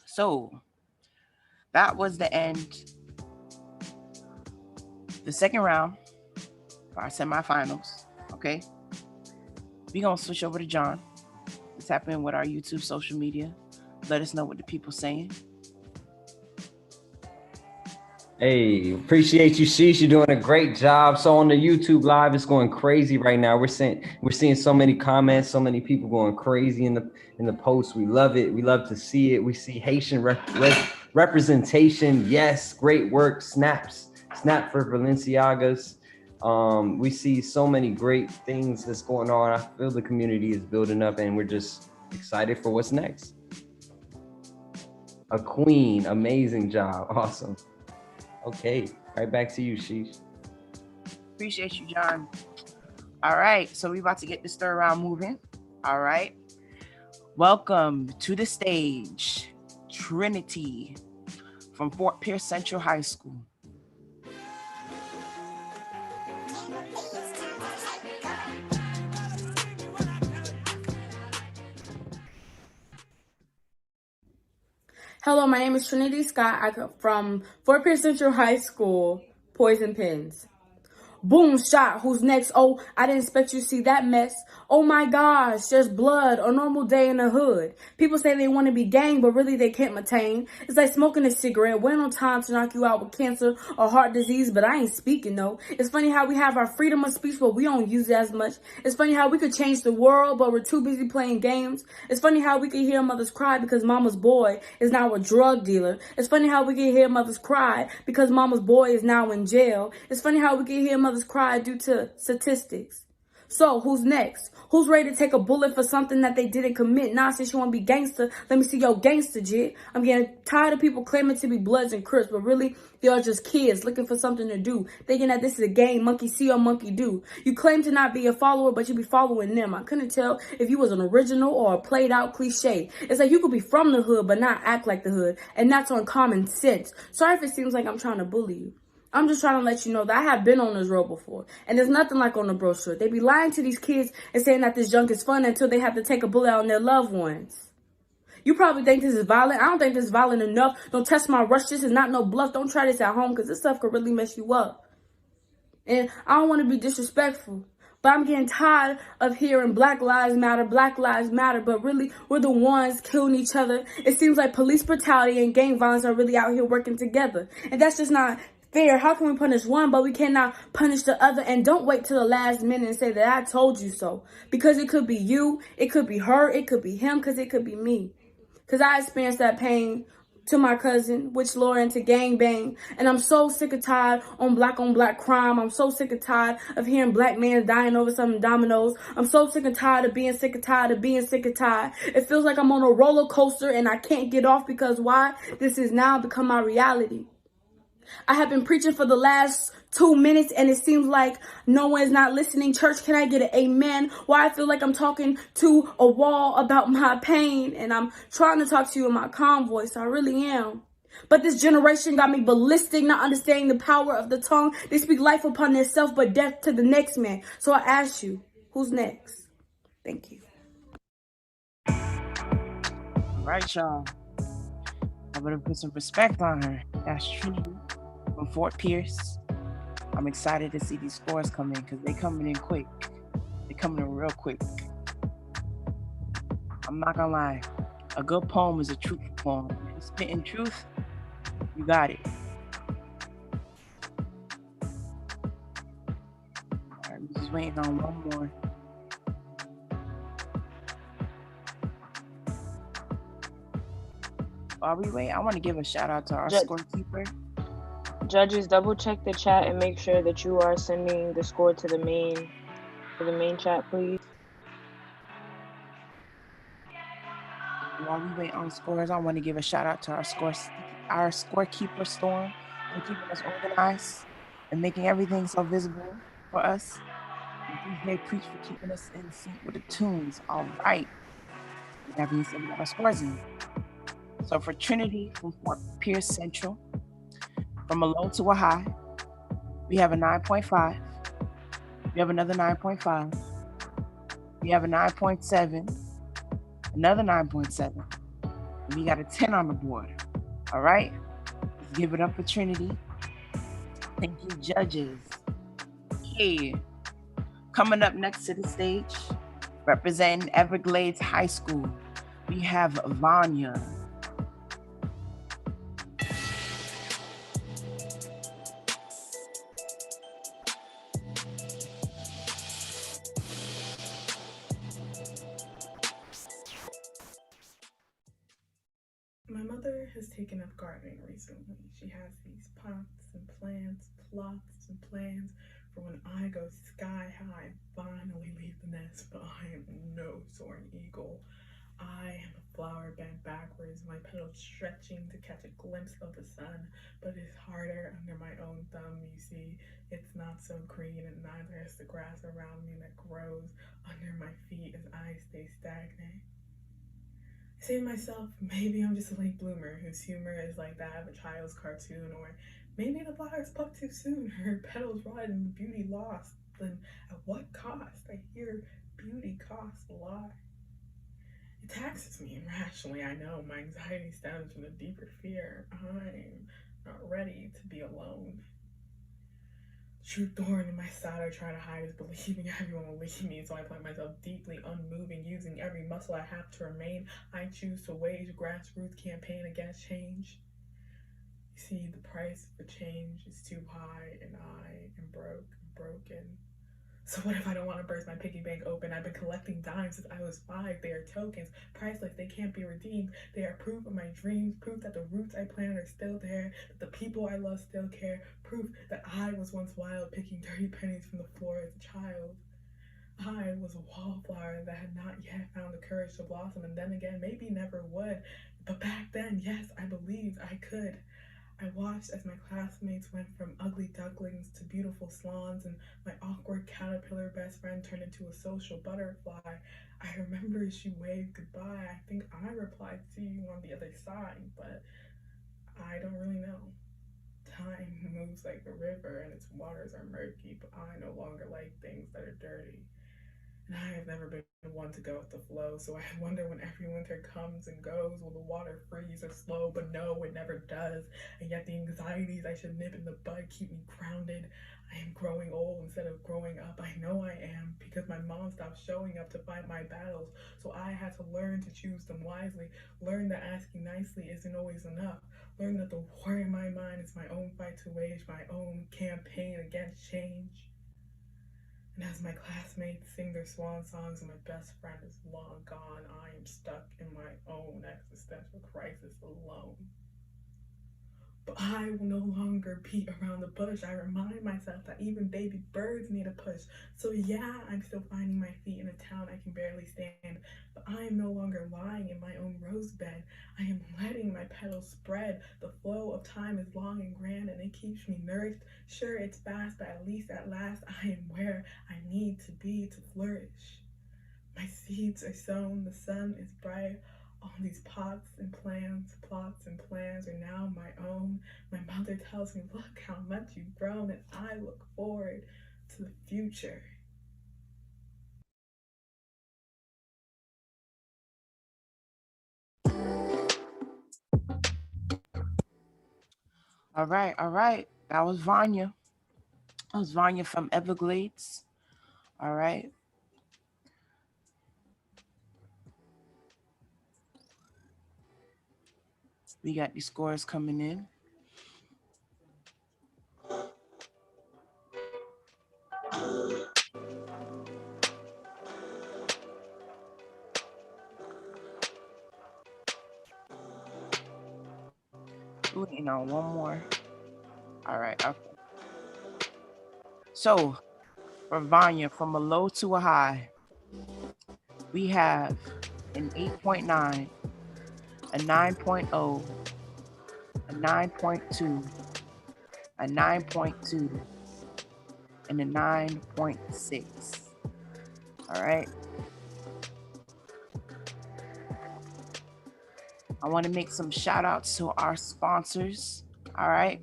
So that was the end. The second round for our semifinals. Okay. We're going to switch over to John. What's happening with our YouTube social media? Let us know what the people saying. Hey, appreciate you, Sheesh. You're doing a great job. So on the YouTube live, it's going crazy right now. We're seeing so many comments, so many people going crazy in the posts. We love it. We love to see it. We see Haitian representation. Yes, great work. Snap for Balenciagas. We see so many great things that's going on. I feel the community is building up, and we're just excited for what's next. A queen, amazing job, awesome. Okay, right back to you, Sheesh. Appreciate you, John. All right, so we about to get this third round moving. All right. Welcome to the stage, Trinity from Fort Pierce Central High School. Hello, my name is Trinity Scott. I come from Fort Pierce Central High School, Poison Pens. Boom, shot, who's next? Oh, I didn't expect you to see that mess. Oh my gosh, there's blood, a normal day in the hood. People say they want to be gang, but really they can't maintain. It's like smoking a cigarette, waiting on time to knock you out with cancer or heart disease, but I ain't speaking, no. It's funny how we have our freedom of speech, but we don't use it as much. It's funny how we could change the world, but we're too busy playing games. It's funny how we can hear mothers cry because mama's boy is now a drug dealer. It's funny how we can hear mothers cry because mama's boy is now in jail. It's funny how we can hear mothers cry due to statistics. So, who's next? Who's ready to take a bullet for something that they didn't commit? Nah, since you want to be gangster, let me see your gangster jit. I'm getting tired of people claiming to be Bloods and Crips, but really, they are just kids looking for something to do, thinking that this is a game, monkey see or monkey do. You claim to not be a follower, but you be following them. I couldn't tell if you was an original or a played out cliche. It's like you could be from the hood, but not act like the hood, and that's on common sense. Sorry if it seems like I'm trying to bully you. I'm just trying to let you know that I have been on this road before. And there's nothing like on the brochure. They be lying to these kids and saying that this junk is fun until they have to take a bullet on their loved ones. You probably think this is violent. I don't think this is violent enough. Don't test my rush. This is not no bluff. Don't try this at home because this stuff could really mess you up. And I don't want to be disrespectful, but I'm getting tired of hearing Black Lives Matter, but really we're the ones killing each other. It seems like police brutality and gang violence are really out here working together. And that's just not fair. How can we punish one, but we cannot punish the other? And don't wait till the last minute and say that I told you so. Because it could be you, it could be her, it could be him, because it could be me. Because I experienced that pain to my cousin, which lured into gangbang. And I'm so sick and tired on black crime. I'm so sick and tired of hearing black men dying over some dominoes. I'm so sick and tired of being sick and tired of being sick and tired. It feels like I'm on a roller coaster and I can't get off because why? This has now become my reality. I have been preaching for the last 2 minutes and it seems like no one is not listening. Church, can I get an amen? Why I feel like I'm talking to a wall about my pain and I'm trying to talk to you in my calm voice. I really am. But this generation got me ballistic, not understanding the power of the tongue. They speak life upon themselves, but death to the next man. So I ask you, who's next? Thank you. All right, y'all. I'm going to put some respect on her. That's Trinity from Fort Pierce. I'm excited to see these scores come in because they coming in quick. They coming in real quick. I'm not gonna lie. A good poem is a truthful poem. If you're spitting truth, you got it. All right, we're just waiting on one more. While we wait, I want to give a shout out to our Ju- scorekeeper. Judges, double check the chat and make sure that you are sending the score to the main chat, please. While we wait on scores, I want to give a shout out to our scorekeeper Storm for keeping us organized and making everything so visible for us. And DJ Preach for keeping us in sync with the tunes. All right. With that being said, we got our scores in. So for Trinity from Fort Pierce Central, from a low to a high, we have a 9.5. We have another 9.5. We have a 9.7, another 9.7. And we got a 10 on the board. All right. Let's give it up for Trinity. Thank you, judges. Hey, coming up next to the stage, representing Everglades High School, we have Vanya. My mother has taken up gardening recently. She has these pots and plants, plots and plans for when I go sky high and finally leave the nest, but I am no soaring eagle. I am a flower bent backwards, my petals stretching to catch a glimpse of the sun, but it's harder under my own thumb, you see. It's not so green, and neither is the grass around me that grows under my feet as I stay stagnant. I say to myself, maybe I'm just a late bloomer whose humor is like that of a child's cartoon, or maybe the flowers plucked too soon, her petals rotted and the beauty lost. Then at what cost? I hear beauty costs a lot. It taxes me irrationally, I know. My anxiety stems from a deeper fear. I'm not ready to be alone. True thorn in my side I try to hide is believing everyone will leave me, so I plant myself deeply unmoving, using every muscle I have to remain. I choose to wage a grassroots campaign against change. You see, the price for change is too high, and I am broken. So what if I don't want to burst my piggy bank open? I've been collecting dimes since I was 5. They are tokens, priceless, they can't be redeemed. They are proof of my dreams, proof that the roots I planted are still there, that the people I love still care, proof that I was once wild, picking dirty pennies from the floor as a child. I was a wallflower that had not yet found the courage to blossom, and then again, maybe never would. But back then, yes, I believed I could. I watched as my classmates went from ugly ducklings to beautiful swans, and my awkward caterpillar best friend turned into a social butterfly. I remember she waved goodbye. I think I replied, see you on the other side, but I don't really know. Time moves like a river and its waters are murky, but I no longer like things that are dirty. And I have never been one to go with the flow, so I wonder when every winter comes and goes, will the water freeze or slow? But no, it never does. And yet the anxieties I should nip in the bud keep me grounded. I am growing old instead of growing up. I know I am, because my mom stopped showing up to fight my battles, so I had to learn to choose them wisely. Learn that asking nicely isn't always enough. Learn that the war in my mind is my own fight to wage, my own campaign against change. And as my classmates sing their swan songs and my best friend is long gone, I am stuck in my own existential crisis alone. But I will no longer beat around the bush. I remind myself that even baby birds need a push. So yeah, I'm still finding my feet in a town I can barely stand, but I am no longer lying in my own rose bed. I am letting my petals spread. The flow of time is long and grand, and it keeps me nourished. Sure, it's fast, but at least at last I am where I need to be to flourish. My seeds are sown, the sun is bright. All these pots and plants, plots and plans are now my own. My mother tells me, look how much you've grown, and I look forward to the future. All right, all right. That was Vanya. That was Vanya from Everglades. All right. We got these scores coming in. waiting on one more. All right. Okay. So for Vanya, from a low to a high, we have an 8.9, a 9.0, a 9.2, a 9.2, and a 9.6. All right. I want to make some shout outs to our sponsors. All right.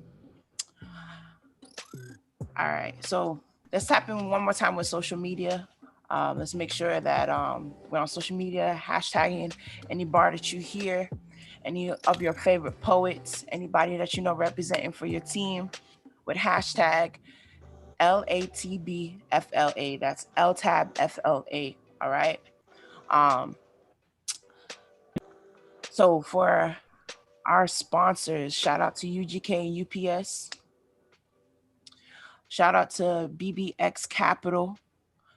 All right. So let's tap in one more time with social media. Let's make sure that we're on social media, hashtagging any bar that you hear, any of your favorite poets, anybody that you know representing for your team with hashtag LATBFLA. That's LTABFLA. All right. Um, so for our sponsors, shout out to UGK and UPS. Shout out to BBX Capital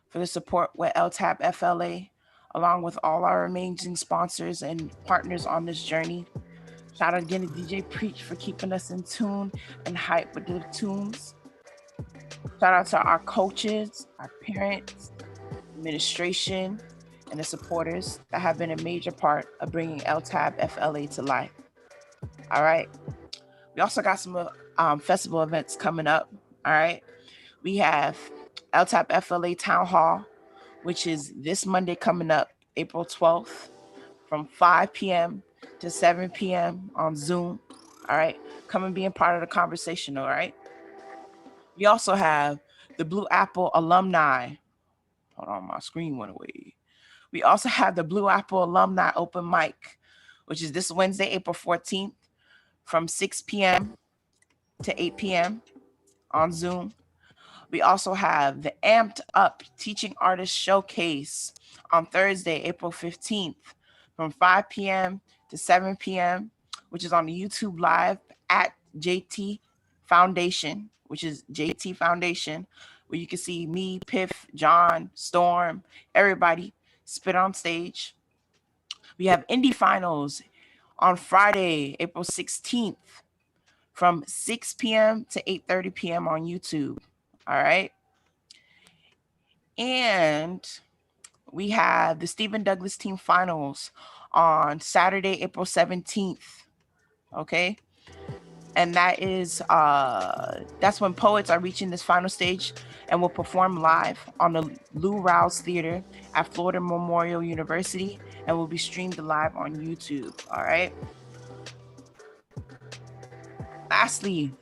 for the support with LTABFLA, along with all our amazing sponsors and partners on this journey. Shout out again to DJ Preach for keeping us in tune and hype with the tunes. Shout out to our coaches, our parents, administration, and the supporters that have been a major part of bringing LTABFLA to life. All right. We also got some festival events coming up. All right. We have LTABFLA Town Hall, which is this Monday coming up, April 12th, from 5 p.m. to 7 p.m. on Zoom. All right. Come and be a part of the conversation. All right. We also have the Blue Apple alumni. Hold on, my screen went away. We also have the Blue Apple alumni open mic, which is this Wednesday, April 14th, from 6 p.m. to 8 p.m. on Zoom. We also have the Amped Up Teaching Artist Showcase on Thursday, April 15th from 5 p.m. to 7 p.m., which is on the YouTube Live at JT Foundation, which is JT Foundation, where you can see me, Piff, John, Storm, everybody spit on stage. We have Indie Finals on Friday, April 16th from 6 p.m. to 8:30 p.m. on YouTube. All right. And we have the Stephen Douglas Team Finals on Saturday, April 17th. Okay. And that's when poets are reaching this final stage and will perform live on the Lou Rouse Theater at Florida Memorial University and will be streamed live on YouTube. All right. Lastly,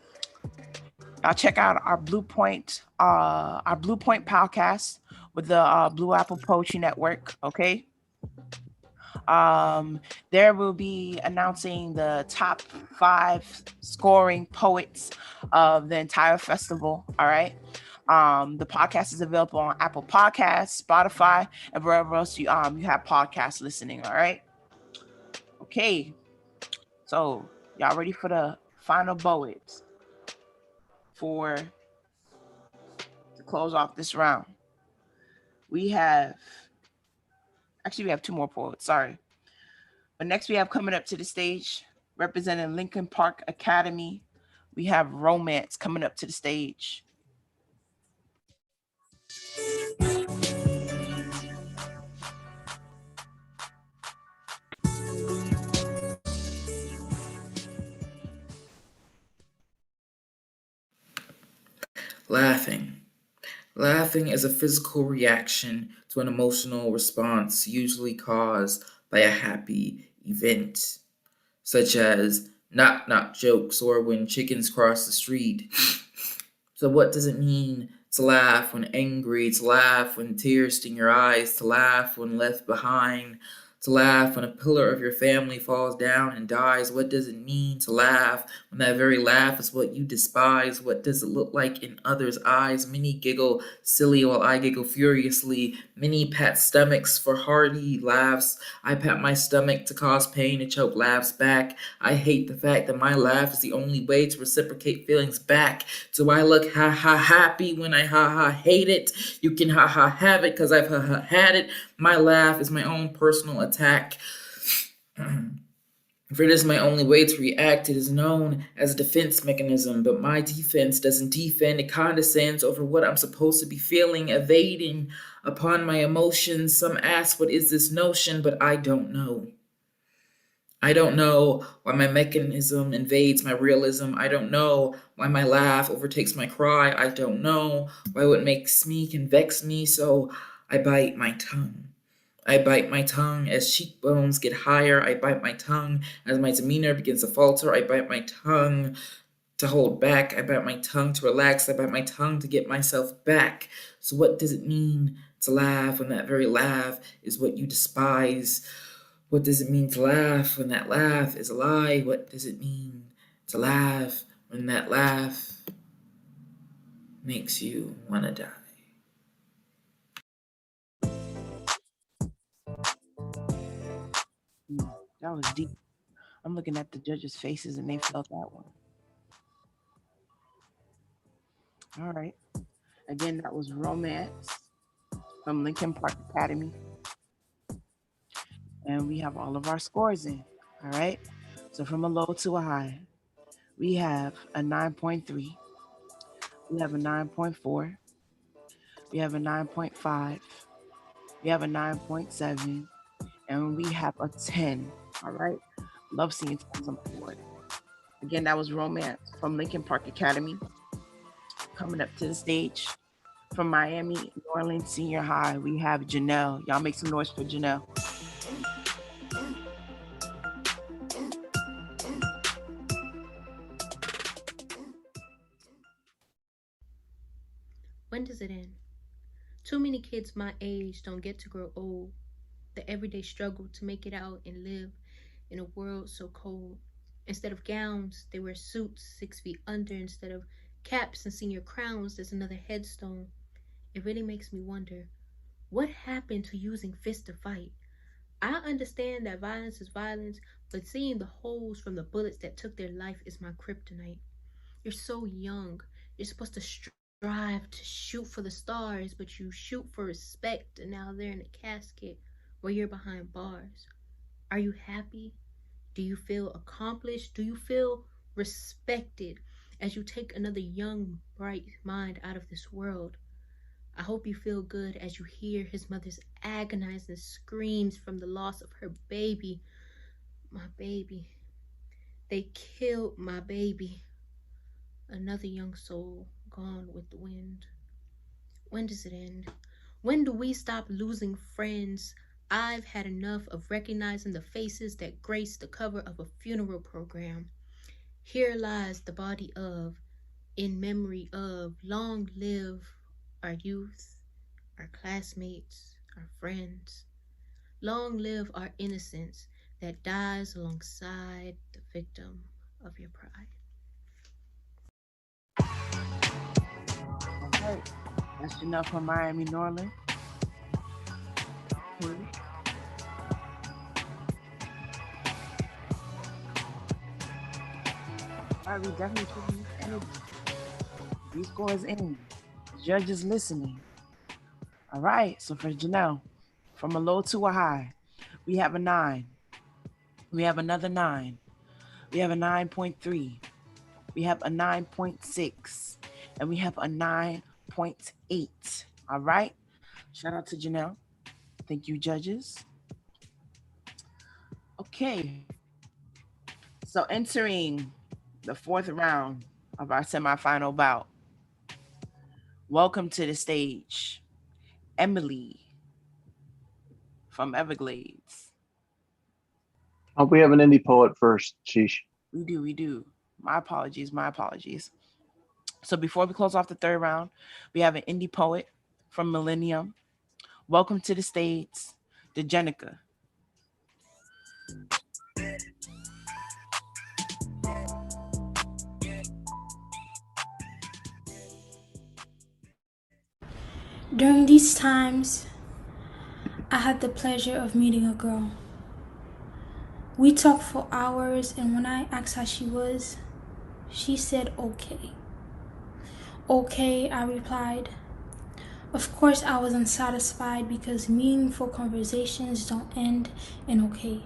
y'all check out our Blue Point podcast with the Blue Apple Poetry Network. Okay. There will be announcing the top 5 scoring poets of the entire festival. All right. The podcast is available on Apple Podcasts, Spotify, and wherever else you have podcast listening. All right. Okay. So y'all ready for the final poets to close off this round? We have 2 more poets. Sorry. But next we have coming up to the stage, representing Lincoln Park Academy, we have Romance coming up to the stage. Laughing. Laughing is a physical reaction to an emotional response usually caused by a happy event, such as knock-knock jokes or when chickens cross the street. So what does it mean to laugh when angry, to laugh when tears sting your eyes, to laugh when left behind, to laugh when a pillar of your family falls down and dies? What does it mean to laugh when that very laugh is what you despise? What does it look like in others' eyes? Many giggle silly while I giggle furiously. Many pat stomachs for hearty laughs. I pat my stomach to cause pain and choke laughs back. I hate the fact that my laugh is the only way to reciprocate feelings back. Do I look ha ha happy when I ha ha hate it? You can ha ha have it because I've ha ha had it. My laugh is my own personal attack. For it is my only way to react. It is known as a defense mechanism, but my defense doesn't defend. It condescends over what I'm supposed to be feeling, evading upon my emotions. Some ask, what is this notion? But I don't know. I don't know why my mechanism invades my realism. I don't know why my laugh overtakes my cry. I don't know why what makes me can vex me, so I bite my tongue. I bite my tongue as cheekbones get higher. I bite my tongue as my demeanor begins to falter. I bite my tongue to hold back. I bite my tongue to relax. I bite my tongue to get myself back. So what does it mean to laugh when that very laugh is what you despise? What does it mean to laugh when that laugh is a lie? What does it mean to laugh when that laugh makes you want to die? That was deep. I'm looking at the judges' faces and they felt that one. All right. Again, that was Romance from Lincoln Park Academy. And we have all of our scores in. All right. So from a low to a high, we have a 9.3, we have a 9.4, we have a 9.5, we have a 9.7, and we have a 10. All right. Love seeing 10s on the board. Again, that was Romance from Lincoln Park Academy. Coming up to the stage from Miami, New Orleans Senior High, we have Janelle. Y'all make some noise for Janelle. When does it end? Too many kids my age don't get to grow old. The everyday struggle to make it out and live in a world so cold. Instead of gowns, they wear suits 6 feet under. Instead of caps and senior crowns, there's another headstone. It really makes me wonder, what happened to using fists to fight? I understand that violence is violence, but seeing the holes from the bullets that took their life is my kryptonite. You're so young. You're supposed to strive to shoot for the stars, but you shoot for respect, and now they're in a casket where you're behind bars. Are you happy? Do you feel accomplished? Do you feel respected as you take another young, bright mind out of this world? I hope you feel good as you hear his mother's agonizing screams from the loss of her baby. My baby. They killed my baby. Another young soul gone with the wind. When does it end? When do we stop losing friends? I've had enough of recognizing the faces that grace the cover of a funeral program. Here lies the body of, in memory of, long live our youth, our classmates, our friends. Long live our innocence that dies alongside the victim of your pride. All right. That's Janelle from Miami, New Orleans. Okay. All right, we definitely putting this energy. These scores in. Judges listening. All right. So for Janelle, from a low to a high, we have a 9. We have another 9. We have a 9.3. We have a 9.6. And we have a 9.8. All right. Shout out to Janelle. Thank you, judges. Okay. So entering the fourth round of our semifinal bout, welcome to the stage, Emily from Everglades. We have an indie poet first, Sheesh. We do. My apologies. So before we close off the third round, we have an indie poet from Millennium. Welcome to the stage, DeJenica. During these times, I had the pleasure of meeting a girl. We talked for hours, and when I asked how she was, she said okay. Okay, I replied. Of course, I was unsatisfied because meaningful conversations don't end in okay.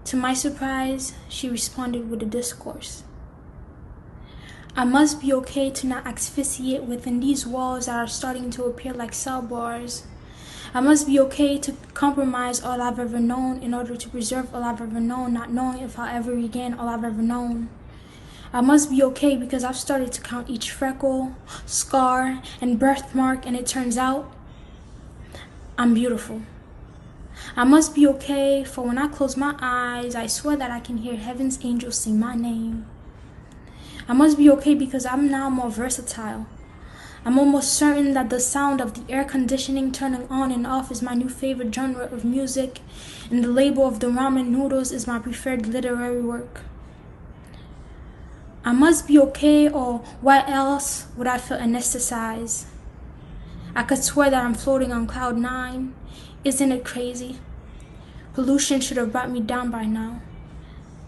To my surprise, she responded with a discourse. I must be okay to not asphyxiate within these walls that are starting to appear like cell bars. I must be okay to compromise all I've ever known in order to preserve all I've ever known, not knowing if I'll ever regain all I've ever known. I must be okay because I've started to count each freckle, scar, and birthmark, and it turns out I'm beautiful. I must be okay, for when I close my eyes, I swear that I can hear heaven's angels sing my name. I must be okay because I'm now more versatile. I'm almost certain that the sound of the air conditioning turning on and off is my new favorite genre of music, and the label of the ramen noodles is my preferred literary work. I must be okay, or why else would I feel anesthetized? I could swear that I'm floating on cloud 9. Isn't it crazy? Pollution should have brought me down by now.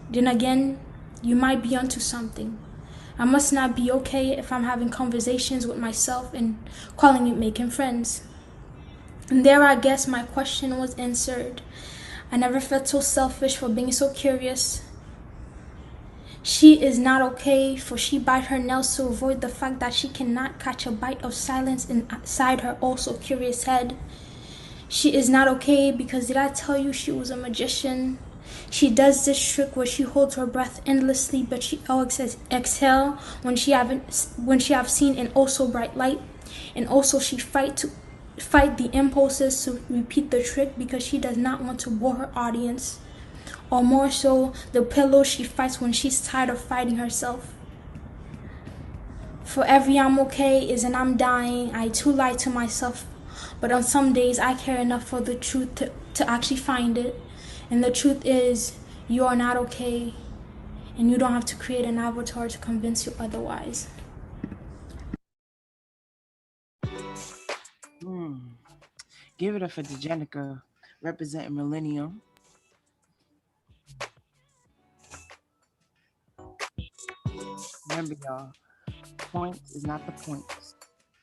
Then again, you might be onto something. I must not be okay if I'm having conversations with myself and calling it making friends. And there I guess my question was answered. I never felt so selfish for being so curious. She is not okay, for she bite her nails to avoid the fact that she cannot catch a bite of silence inside her also curious head. She is not okay because did I tell you she was a magician? She does this trick where she holds her breath endlessly, but she always exhale when she have seen an also bright light, and also she fight the impulses to repeat the trick because she does not want to bore her audience, or more so, the pillow she fights when she's tired of fighting herself. For every I'm okay is an I'm dying, I too lie to myself, but on some days I care enough for the truth to actually find it. And the truth is, you are not okay, and you don't have to create an avatar to convince you otherwise. Give it up for Dejenica, representing Millennium. Remember, y'all, point is not the point.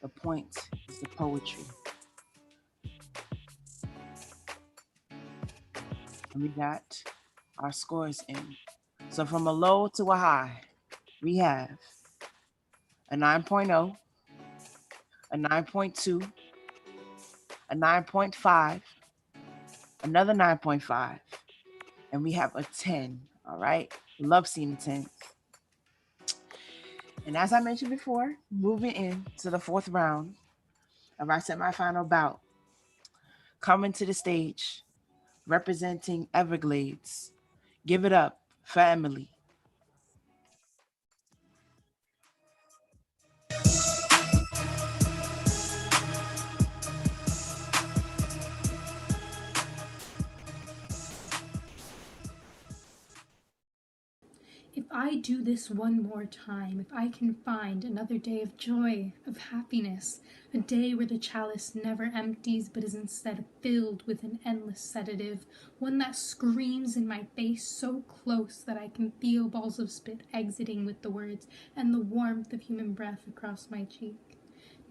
The point is the poetry. And we got our scores in. So from a low to a high, we have a 9.0, a 9.2, a 9.5, another 9.5, and we have a 10. All right. Love seeing the 10s. And as I mentioned before, moving into the fourth round of our semifinal bout, coming to the stage, representing Everglades. Give it up for Emily. If I do this one more time, if I can find another day of joy, of happiness, a day where the chalice never empties but is instead filled with an endless sedative, one that screams in my face so close that I can feel balls of spit exiting with the words and the warmth of human breath across my cheek.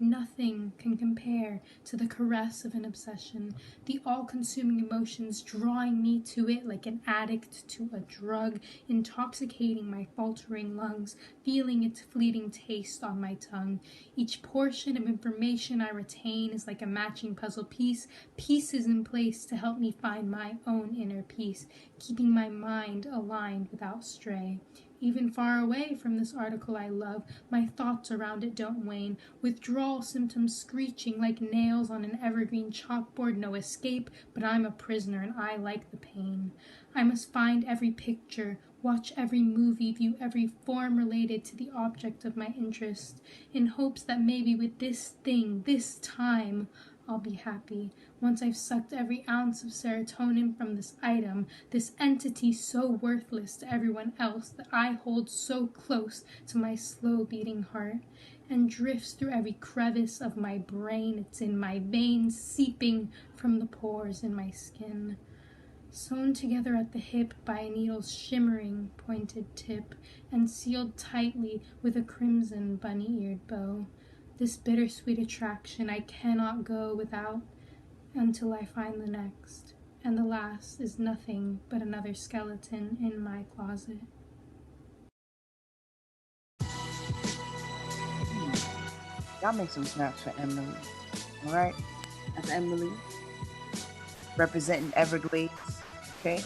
Nothing can compare to the caress of an obsession, the all-consuming emotions drawing me to it like an addict to a drug, intoxicating my faltering lungs, feeling its fleeting taste on my tongue. Each portion of information I retain is like a matching puzzle piece, pieces in place to help me find my own inner peace, keeping my mind aligned without stray. Even far away from this article I love, my thoughts around it don't wane. Withdrawal symptoms screeching like nails on an evergreen chalkboard, no escape, but I'm a prisoner and I like the pain. I must find every picture, watch every movie, view every form related to the object of my interest, in hopes that maybe with this thing, this time, I'll be happy. Once I've sucked every ounce of serotonin from this item, this entity so worthless to everyone else that I hold so close to my slow beating heart, and drifts through every crevice of my brain. It's in my veins, seeping from the pores in my skin. Sewn together at the hip by a needle's shimmering pointed tip, and sealed tightly with a crimson bunny-eared bow. This bittersweet attraction I cannot go without until I find the next. And the last is nothing but another skeleton in my closet. Y'all make some snaps for Emily. All right? That's Emily representing Everglades. Okay?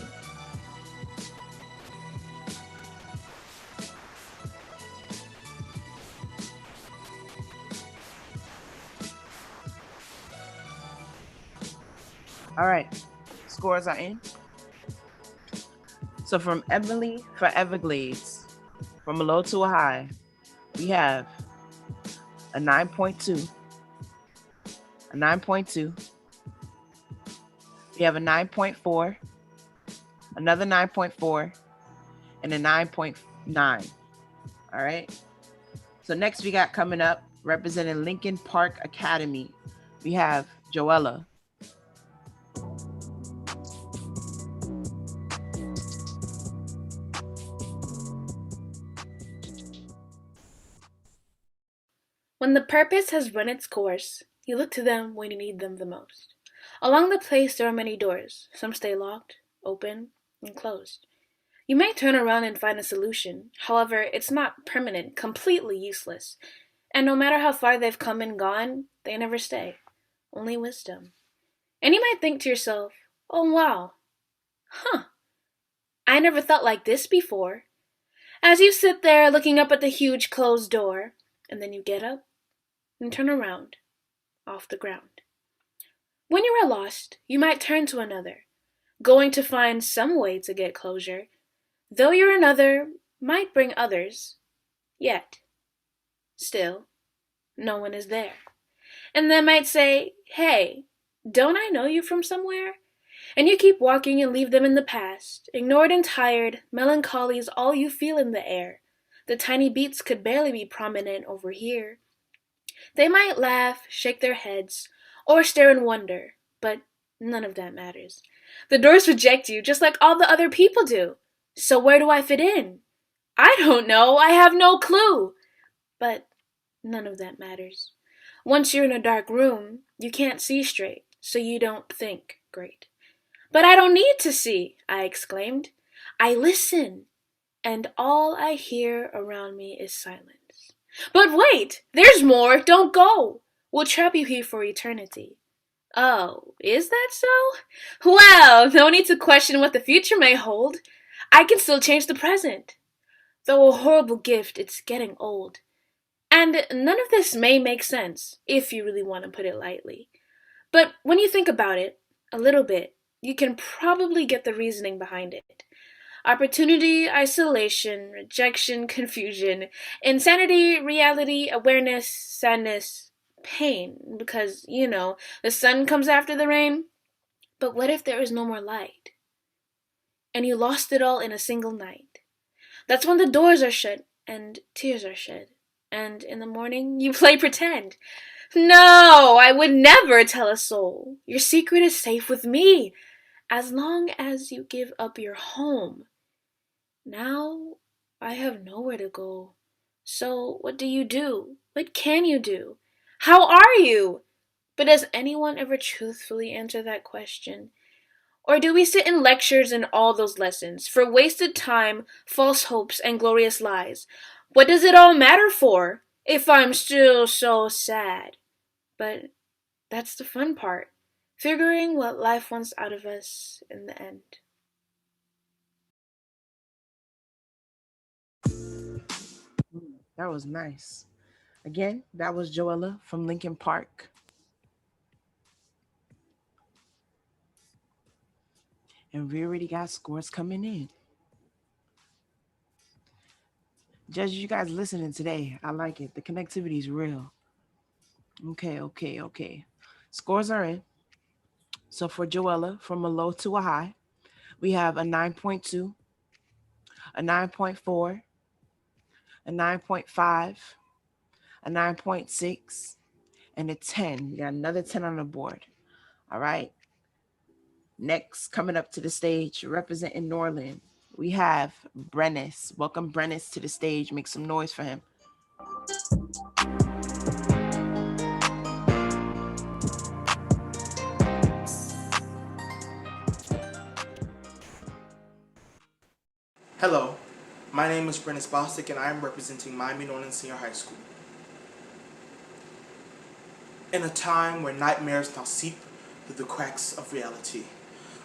All right. Scores are in. So from Emily for Everglades, from a low to a high, we have a 9.2, a 9.2. We have a 9.4, another 9.4, and a 9.9. All right. So next we got coming up representing Lincoln Park Academy. We have Joella. When the purpose has run its course, you look to them when you need them the most. Along the place there are many doors. Some stay locked, open, and closed. You may turn around and find a solution. However, it's not permanent, completely useless. And no matter how far they've come and gone, they never stay. Only wisdom. And you might think to yourself, oh wow, huh, I never thought like this before. As you sit there looking up at the huge closed door, and then you get up and turn around, off the ground. When you are lost, you might turn to another, going to find some way to get closure, though your another might bring others, yet, still, no one is there. And they might say, hey, don't I know you from somewhere? And you keep walking and leave them in the past. Ignored and tired, melancholy is all you feel in the air. The tiny beats could barely be prominent over here. They might laugh, shake their heads, or stare in wonder, but none of that matters. The doors reject you just like all the other people do. So where do I fit in? I don't know, I have no clue. But none of that matters. Once you're in a dark room, you can't see straight, so you don't think great. But I don't need to see, I exclaimed. I listen, and all I hear around me is silence. But wait, there's more, don't go. We'll trap you here for eternity. Oh, is that so? Well, no need to question what the future may hold. I can still change the present. Though a horrible gift, it's getting old. And none of this may make sense, if you really want to put it lightly. But when you think about it, a little bit, you can probably get the reasoning behind it. Opportunity, isolation, rejection, confusion, insanity, reality, awareness, sadness, pain. Because, the sun comes after the rain. But what if there is no more light? And you lost it all in a single night. That's when the doors are shut and tears are shed. And in the morning, you play pretend. No, I would never tell a soul. Your secret is safe with me, as long as you give up your home. Now, I have nowhere to go. So, what do you do? What can you do? How are you? But does anyone ever truthfully answer that question? Or do we sit in lectures and all those lessons for wasted time, false hopes, and glorious lies? What does it all matter for if I'm still so sad? But that's the fun part, figuring what life wants out of us in the end. That was nice. Again, that was Joella from Lincoln Park. And we already got scores coming in. Judge, you guys listening today. I like it. The connectivity is real. Okay, okay, okay. Scores are in. So for Joella, from a low to a high, we have a 9.2, a 9.4, a 9.5, a 9.6, and a 10. We got another 10 on the board. All right. Next, coming up to the stage, representing Norland, we have Brennis. Welcome Brennis to the stage. Make some noise for him. Hello, my name is Brennis Bostic and I am representing Miami Northern Senior High School. In a time where nightmares now seep through the cracks of reality,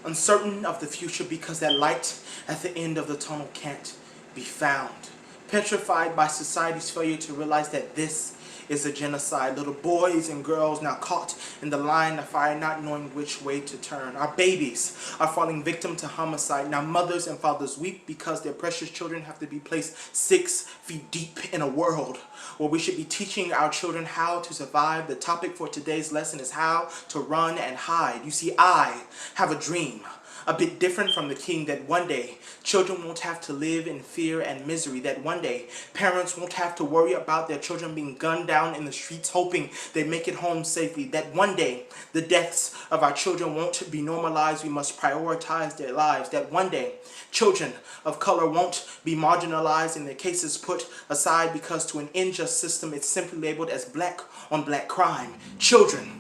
uncertain of the future because that light at the end of the tunnel can't be found, petrified by society's failure to realize that this is a genocide. Little boys and girls now caught in the line of fire, not knowing which way to turn. Our babies are falling victim to homicide. Now mothers and fathers weep because their precious children have to be placed 6 feet deep in a world where we should be teaching our children how to survive. The topic for today's lesson is how to run and hide. You see, I have a dream, a bit different from the king, that one day children won't have to live in fear and misery, that one day parents won't have to worry about their children being gunned down in the streets hoping they make it home safely, that one day the deaths of our children won't be normalized, we must prioritize their lives, that one day children of color won't be marginalized and their cases put aside because to an unjust system it's simply labeled as black on black crime. Children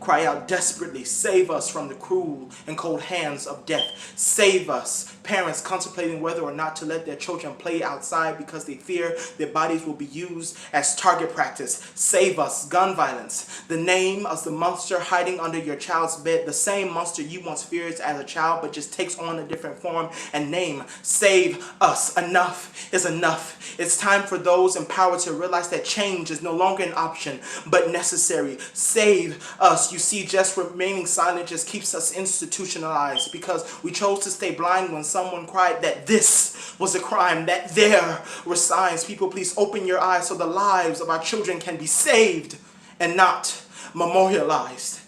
cry out desperately, save us from the cruel and cold hands of death. Save us. Parents contemplating whether or not to let their children play outside because they fear their bodies will be used as target practice. Save us. Gun violence. The name of the monster hiding under your child's bed. The same monster you once feared as a child but just takes on a different form and name. Save us. Enough is enough. It's time for those in power to realize that change is no longer an option but necessary. Save us. You see, just remaining silent just keeps us institutionalized because we chose to stay blind when someone cried that this was a crime, that there were signs. People, please open your eyes so the lives of our children can be saved and not memorialized.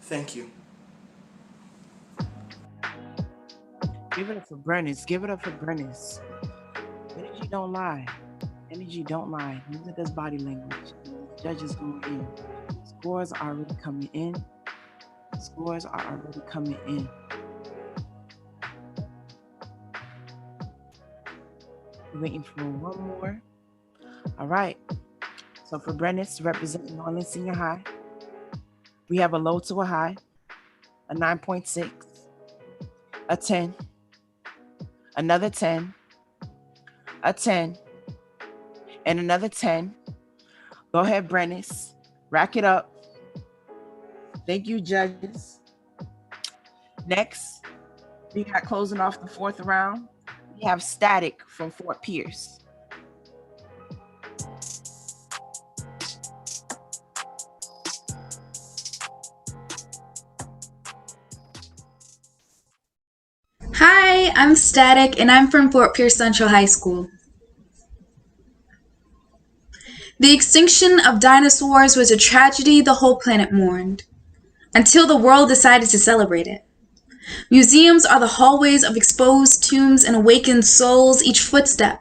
Thank you. Give it up for Brennis. Give it up for Brennis. Energy don't lie. Energy don't lie. Neither does body language. Judges going in. Scores are already coming in. Scores are already coming in. Waiting for one more. All right. So for Brennis, representing Norland Senior High, we have a low to a high, a 9.6, a 10, another 10, a 10, and another 10. Go ahead, Brennis. Rack it up. Thank you, judges. Next, we got closing off the 4th round. We have Static from Fort Pierce. Hi, I'm Static and I'm from Fort Pierce Central High School. The extinction of dinosaurs was a tragedy the whole planet mourned, until the world decided to celebrate it. Museums are the hallways of exposed tombs and awakened souls, each footstep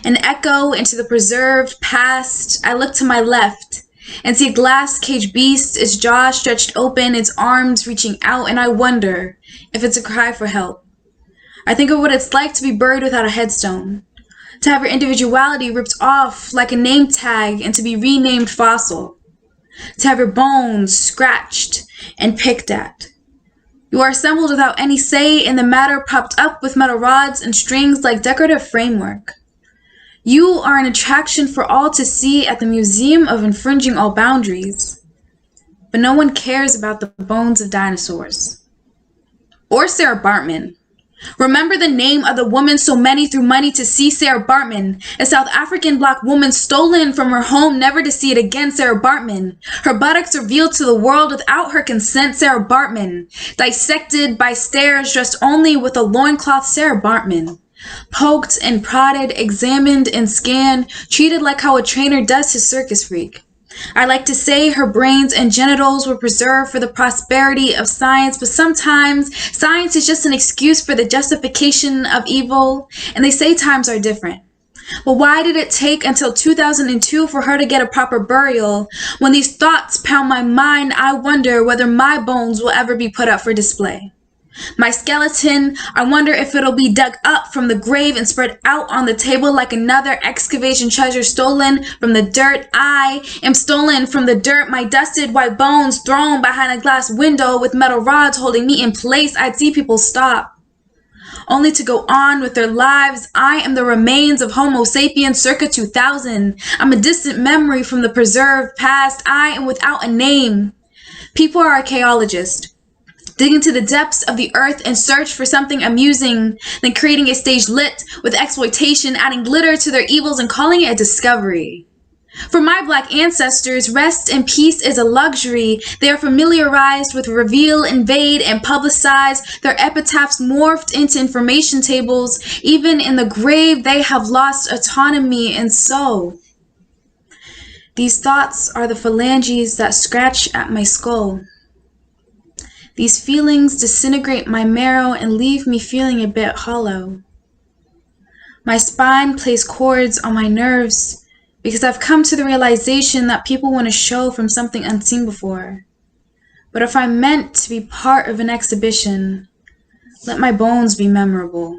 an echo into the preserved past. I look to my left and see a glass cage beast, its jaws stretched open, its arms reaching out, and I wonder if it's a cry for help. I think of what it's like to be buried without a headstone, to have your individuality ripped off like a name tag and to be renamed fossil, to have your bones scratched and picked at. You are assembled without any say in the matter, propped up with metal rods and strings like decorative framework. You are an attraction for all to see at the museum of infringing all boundaries. But no one cares about the bones of dinosaurs. Or Sarah Bartman. Remember the name of the woman so many threw money to see, Sarah Bartman, a South African black woman stolen from her home never to see it again, Sarah Bartman. Her buttocks revealed to the world without her consent, Sarah Bartman. Dissected by stares dressed only with a loincloth, Sarah Bartman. Poked and prodded, examined and scanned, treated like how a trainer does his circus freak. I like to say her brains and genitals were preserved for the prosperity of science, but sometimes science is just an excuse for the justification of evil, and they say times are different. But why did it take until 2002 for her to get a proper burial? When these thoughts pound my mind, I wonder whether my bones will ever be put up for display. My skeleton, I wonder if it'll be dug up from the grave and spread out on the table like another excavation treasure stolen from the dirt. I am stolen from the dirt, my dusted white bones thrown behind a glass window with metal rods holding me in place. I'd see people stop. only to go on with their lives. I am the remains of Homo sapiens circa 2000. I'm a distant memory from the preserved past. I am without a name. People are archaeologists, dig into the depths of the earth and search for something amusing, then creating a stage lit with exploitation, adding glitter to their evils and calling it a discovery. For my black ancestors, rest and peace is a luxury. They are familiarized with reveal, invade, and publicize. Their epitaphs morphed into information tables. Even in the grave, they have lost autonomy, and so these thoughts are the phalanges that scratch at my skull. These feelings disintegrate my marrow and leave me feeling a bit hollow. My spine plays chords on my nerves because I've come to the realization that people want to show from something unseen before. But if I'm meant to be part of an exhibition, let my bones be memorable.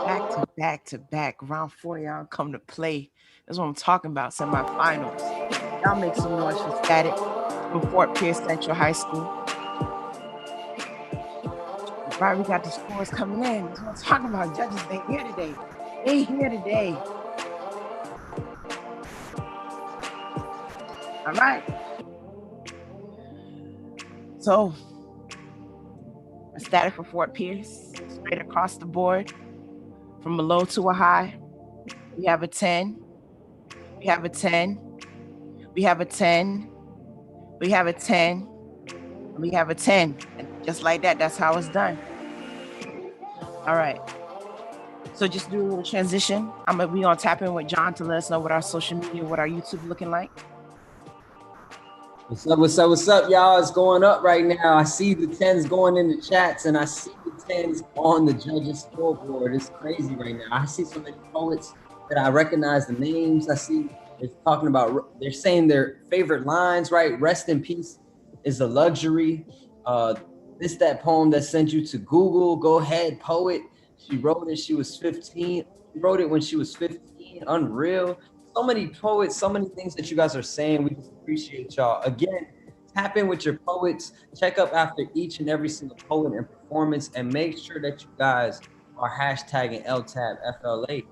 Back to back to back. Round 4, y'all come to play. That's what I'm talking about, semifinals. Y'all make some noise for Static from Fort Pierce Central High School. Right, we got the scores coming in. That's what I'm talking about. Judges, they here today. They here today. All right. So, a Static for Fort Pierce, straight across the board, from a low to a high. We have a 10. We have a 10. We have a 10. We have a 10. We have a 10. And just like that, that's how it's done. All right. So just do a little transition. We gonna tap in with John to let us know what our social media, what our YouTube looking like. What's up, y'all? It's going up right now. I see the 10s going in the chats, and I see the 10s on the judges' scoreboard. It's crazy right now. I see so many poets that I recognize the names. I see they're talking about, they're saying their favorite lines, right? Rest in peace is a luxury. That poem that sent you to Google. Go ahead, poet. She wrote it. She was 15. She wrote it when she was 15. Unreal. So many poets, so many things that you guys are saying. We just appreciate y'all. Again, tap in with your poets. Check up after each and every single poet and performance, and make sure that you guys are hashtagging LTABFLA.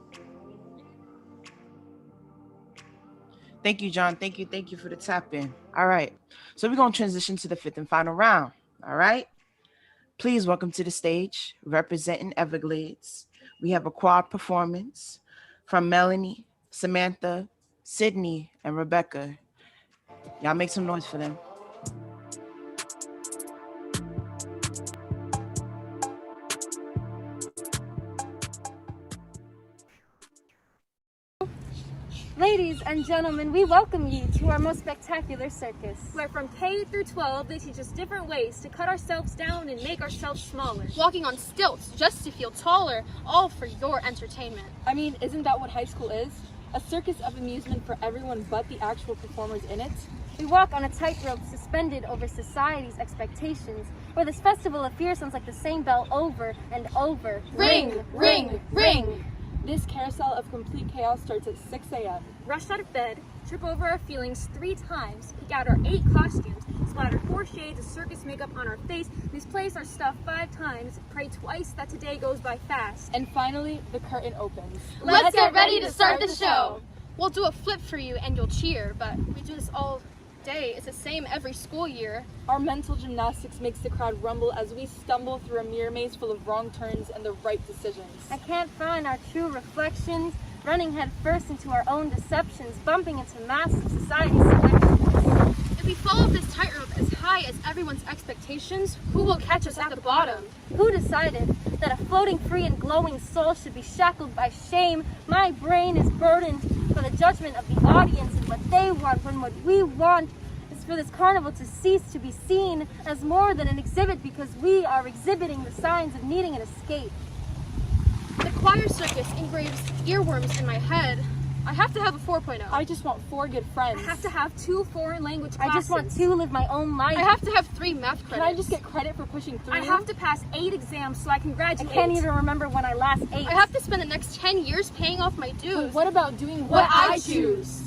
Thank you, John. Thank you for the tap in. All right. So we're going to transition to the 5th and final round. All right. Please welcome to the stage, representing Everglades. We have a quad performance from Melanie, Samantha, Sydney, and Rebecca. Y'all make some noise for them. Ladies and gentlemen, we welcome you to our most spectacular circus, where from K through 12 they teach us different ways to cut ourselves down and make ourselves smaller. Walking on stilts just to feel taller, all for your entertainment. I mean, isn't that what high school is? A circus of amusement for everyone but the actual performers in it? We walk on a tightrope suspended over society's expectations, where this festival of fear sounds like the same bell over and over. Ring, ring, ring! This carousel of complete chaos starts at 6 a.m. Rush out of bed, trip over our feelings 3 times, pick out our 8 costumes, splatter 4 shades of circus makeup on our face, misplace our stuff 5 times, pray twice that today goes by fast. And finally, the curtain opens. Let's get ready to start the show! We'll do a flip for you and you'll cheer, but we do this all day. It's the same every school year. Our mental gymnastics makes the crowd rumble as we stumble through a mirror maze full of wrong turns and the right decisions. I can't find our true reflections, running head first into our own deceptions, bumping into massive society's selections. If we follow this tightrope as high as everyone's expectations, who will catch us at the bottom? Who decided that a floating free and glowing soul should be shackled by shame? My brain is burdened for the judgment of the audience and what they want, when what we want is for this carnival to cease to be seen as more than an exhibit, because we are exhibiting the signs of needing an escape. The choir circus engraves earworms in my head. I have to have a 4.0. I just want 4 good friends. I have to have 2 foreign language classes. I just want to live my own life. I have to have 3 math credits. Can I just get credit for pushing through? I have to pass 8 exams so I can graduate. I can't even remember when I last ate. I have to spend the next 10 years paying off my dues. But what about doing what I choose?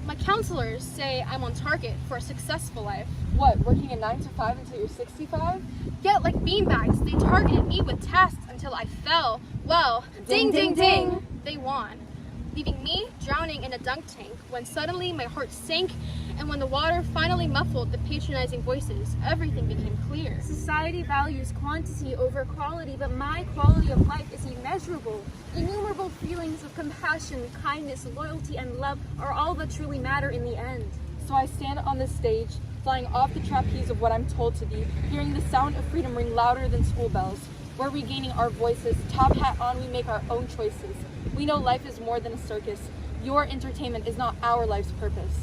My counselors say I'm on target for a successful life. What, working a 9 to 5 until you're 65? Yeah, like beanbags. They targeted me with tasks until I fell. Well, ding, ding, ding, they won. Leaving me drowning in a dunk tank when suddenly my heart sank, and when the water finally muffled the patronizing voices, everything became clear. Society values quantity over quality, but my quality of life is immeasurable. Innumerable feelings of compassion, kindness, loyalty, and love are all that truly matter in the end. So I stand on this stage, flying off the trapeze of what I'm told to be, hearing the sound of freedom ring louder than school bells. We're regaining our voices, top hat on, we make our own choices. We know life is more than a circus. Your entertainment is not our life's purpose.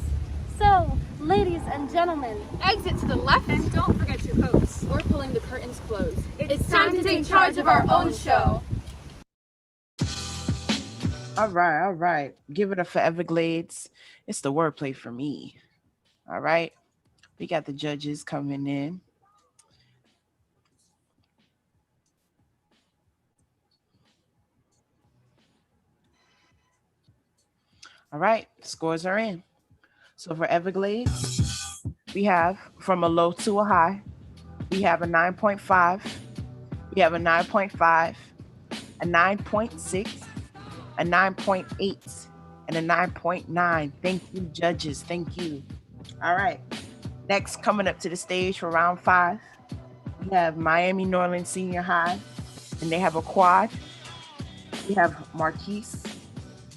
So, ladies and gentlemen, exit to the left and don't forget your coats. Or pulling the curtains closed. It's time to take charge of our own show. All right. Give it up for Everglades. It's the wordplay for me. All right. We got the judges coming in. All right. Scores are in. So for Everglades, we have from a low to a high. We have a 9.5. We have a 9.5, a 9.6, a 9.8, and a 9.9. Thank you, judges. Thank you. All right. Next, coming up to the stage for round 5, we have Miami Norland Senior High, and they have a quad. We have Marquise,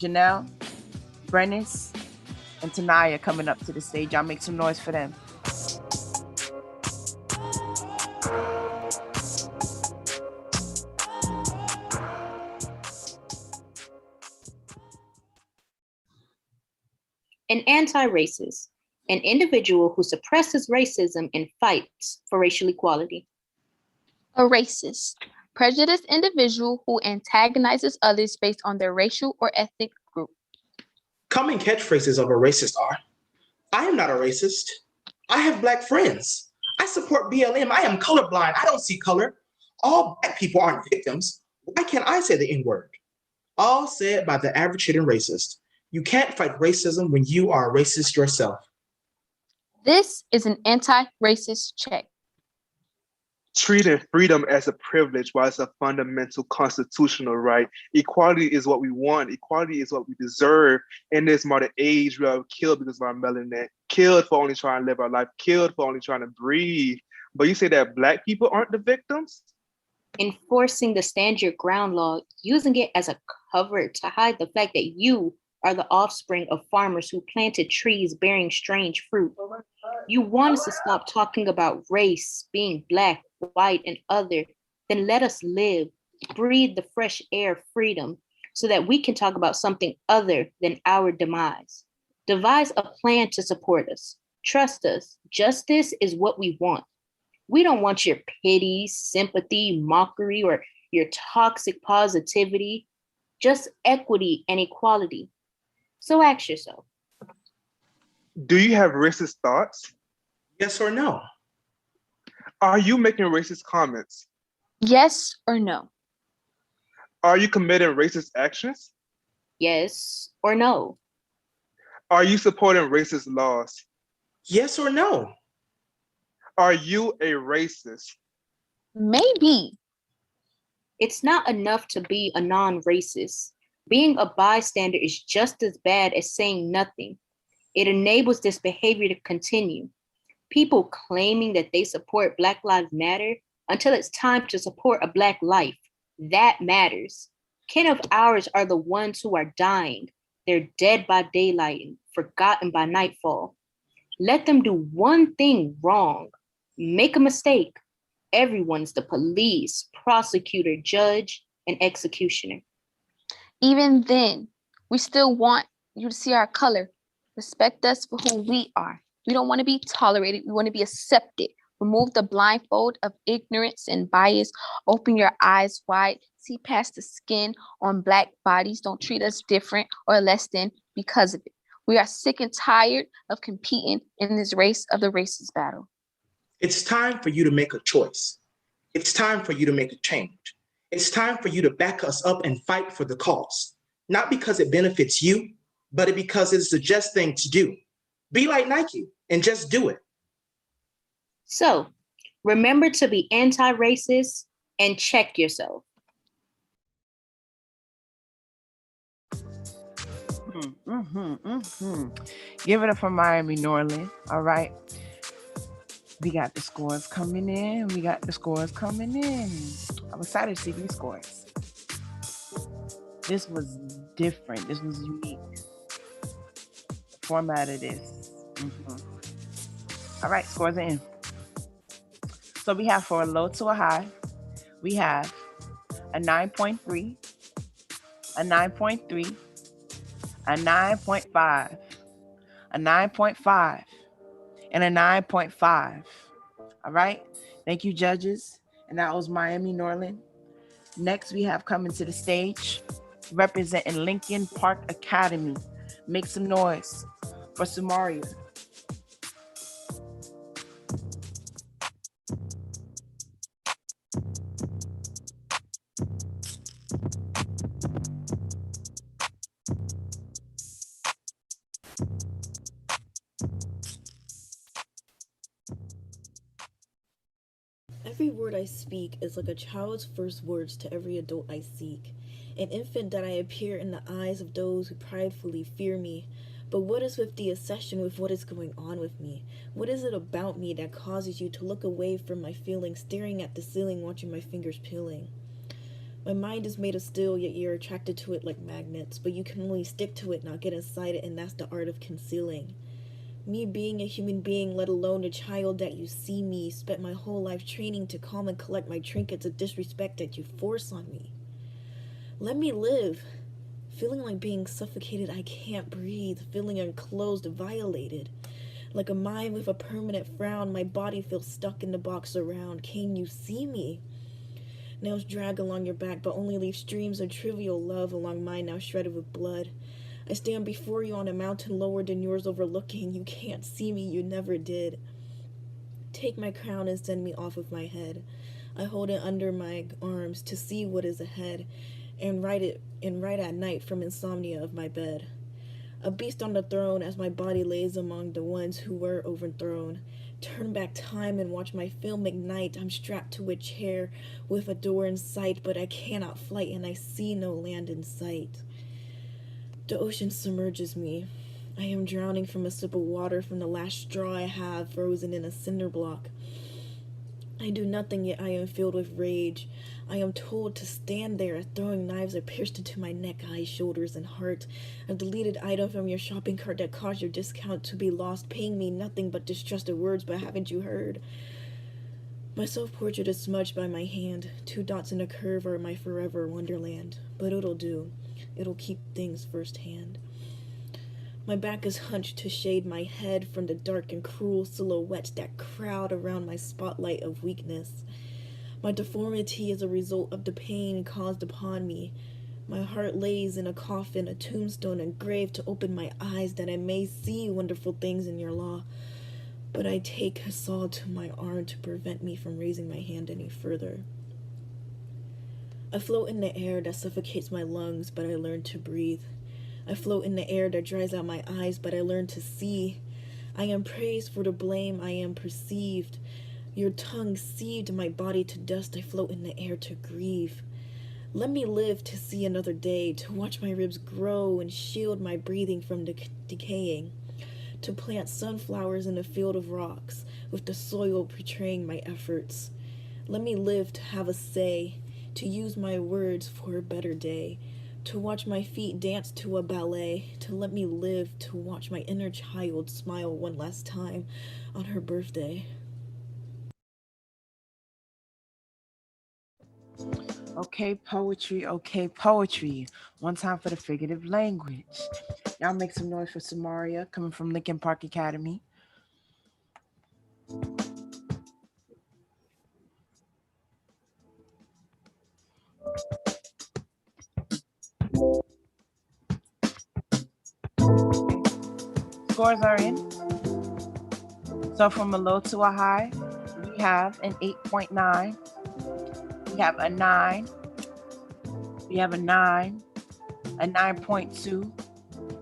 Janelle, Brennis, and Tanaya coming up to the stage. Y'all make some noise for them. An anti-racist, an individual who suppresses racism and fights for racial equality. A racist, prejudiced individual who antagonizes others based on their racial or ethnic group. Common catchphrases of a racist are, I am not a racist. I have Black friends. I support BLM. I am colorblind. I don't see color. All Black people aren't victims. Why can't I say the N-word? All said by the average hidden racist. You can't fight racism when you are a racist yourself. This is an anti-racist check. Treating freedom as a privilege while it's a fundamental constitutional right. Equality is what we want. Equality is what we deserve. In this modern age, we are killed because of our melanin, killed for only trying to live our life, killed for only trying to breathe. But you say that Black people aren't the victims? Enforcing the stand your ground law, using it as a cover to hide the fact that you are the offspring of farmers who planted trees bearing strange fruit. You want us to stop talking about race, being Black, white, and other, then let us live, breathe the fresh air of freedom so that we can talk about something other than our demise. Devise a plan to support us. Trust us, justice is what we want. We don't want your pity, sympathy, mockery, or your toxic positivity, just equity and equality. So ask yourself. Do you have racist thoughts? Yes or no? Are you making racist comments? Yes or no? Are you committing racist actions? Yes or no? Are you supporting racist laws? Yes or no? Are you a racist? Maybe. It's not enough to be a non-racist. Being a bystander is just as bad as saying nothing. It enables this behavior to continue. People claiming that they support Black Lives Matter until it's time to support a Black life. That matters. Kin of ours are the ones who are dying. They're dead by daylight and forgotten by nightfall. Let them do one thing wrong, make a mistake. Everyone's the police, prosecutor, judge, and executioner. Even then, we still want you to see our color. Respect us for who we are. We don't want to be tolerated. We want to be accepted. Remove the blindfold of ignorance and bias. Open your eyes wide. See past the skin on Black bodies. Don't treat us different or less than because of it. We are sick and tired of competing in this race of the racist battle. It's time for you to make a choice. It's time for you to make a change. It's time for you to back us up and fight for the cause, not because it benefits you, but because it's the just thing to do. Be like Nike and just do it. So, remember to be anti-racist and check yourself. Give it up for Miami Norland. All right. We got the scores coming in. I'm excited to see these scores. This was different. This was unique. The format of this. All right, scores are in. So we have for a low to a high, we have a 9.3, a 9.3, a 9.5, a 9.5, and a 9.5. All right. Thank you, judges. And that was Miami Norland. Next, we have coming to the stage, representing Lincoln Park Academy. Make some noise for Samaria. Every word I speak is like a child's first words to every adult I seek. An infant that I appear in the eyes of those who pridefully fear me. But what is with the obsession with what is going on with me? What is it about me that causes you to look away from my feelings, staring at the ceiling, watching my fingers peeling? My mind is made of steel, yet you're attracted to it like magnets, but you can only stick to it, not get inside it, and that's the art of concealing. Me being a human being, let alone a child that you see me, spent my whole life training to calm and collect my trinkets of disrespect that you force on me. Let me live. Feeling like being suffocated, I can't breathe. Feeling enclosed, violated. Like a mind with a permanent frown, my body feels stuck in the box around. Can you see me? Nails drag along your back, but only leave streams of trivial love along mine now shredded with blood. I stand before you on a mountain lower than yours overlooking. You can't see me, you never did. Take my crown and send me off with my head. I hold it under my arms to see what is ahead, and write at night from insomnia of my bed. A beast on the throne as my body lays among the ones who were overthrown. Turn back time and watch my film ignite. I'm strapped to a chair with a door in sight, but I cannot flight and I see no land in sight. The ocean submerges me. I am drowning from a sip of water from the last straw I have frozen in a cinder block. I do nothing, yet I am filled with rage. I am told to stand there. Throwing knives are pierced into my neck, eyes, shoulders, and heart. A deleted item from your shopping cart that caused your discount to be lost, paying me nothing but distrusted words, but haven't you heard? My self-portrait is smudged by my hand. 2 dots in a curve are my forever wonderland. But it'll do. It'll keep things firsthand. My back is hunched to shade my head from the dark and cruel silhouettes that crowd around my spotlight of weakness. My deformity is a result of the pain caused upon me. My heart lays in a coffin, a tombstone, and grave to open my eyes that I may see wonderful things in your law. But I take a saw to my arm to prevent me from raising my hand any further. I float in the air that suffocates my lungs, but I learn to breathe. I float in the air that dries out my eyes, but I learn to see. I am praised for the blame I am perceived. Your tongue sieved my body to dust. I float in the air to grieve. Let me live to see another day, to watch my ribs grow and shield my breathing from decaying. To plant sunflowers in a field of rocks, with the soil betraying my efforts. Let me live to have a say, to use my words for a better day, to watch my feet dance to a ballet, to let me live to watch my inner child smile one last time on her birthday. Okay, poetry. Okay, poetry. One time for the figurative language. Y'all make some noise for Samaria, coming from Lincoln Park Academy. Scores are in. So from a low to a high, we have an 8.9. We have a 9. We have a 9, a 9.2,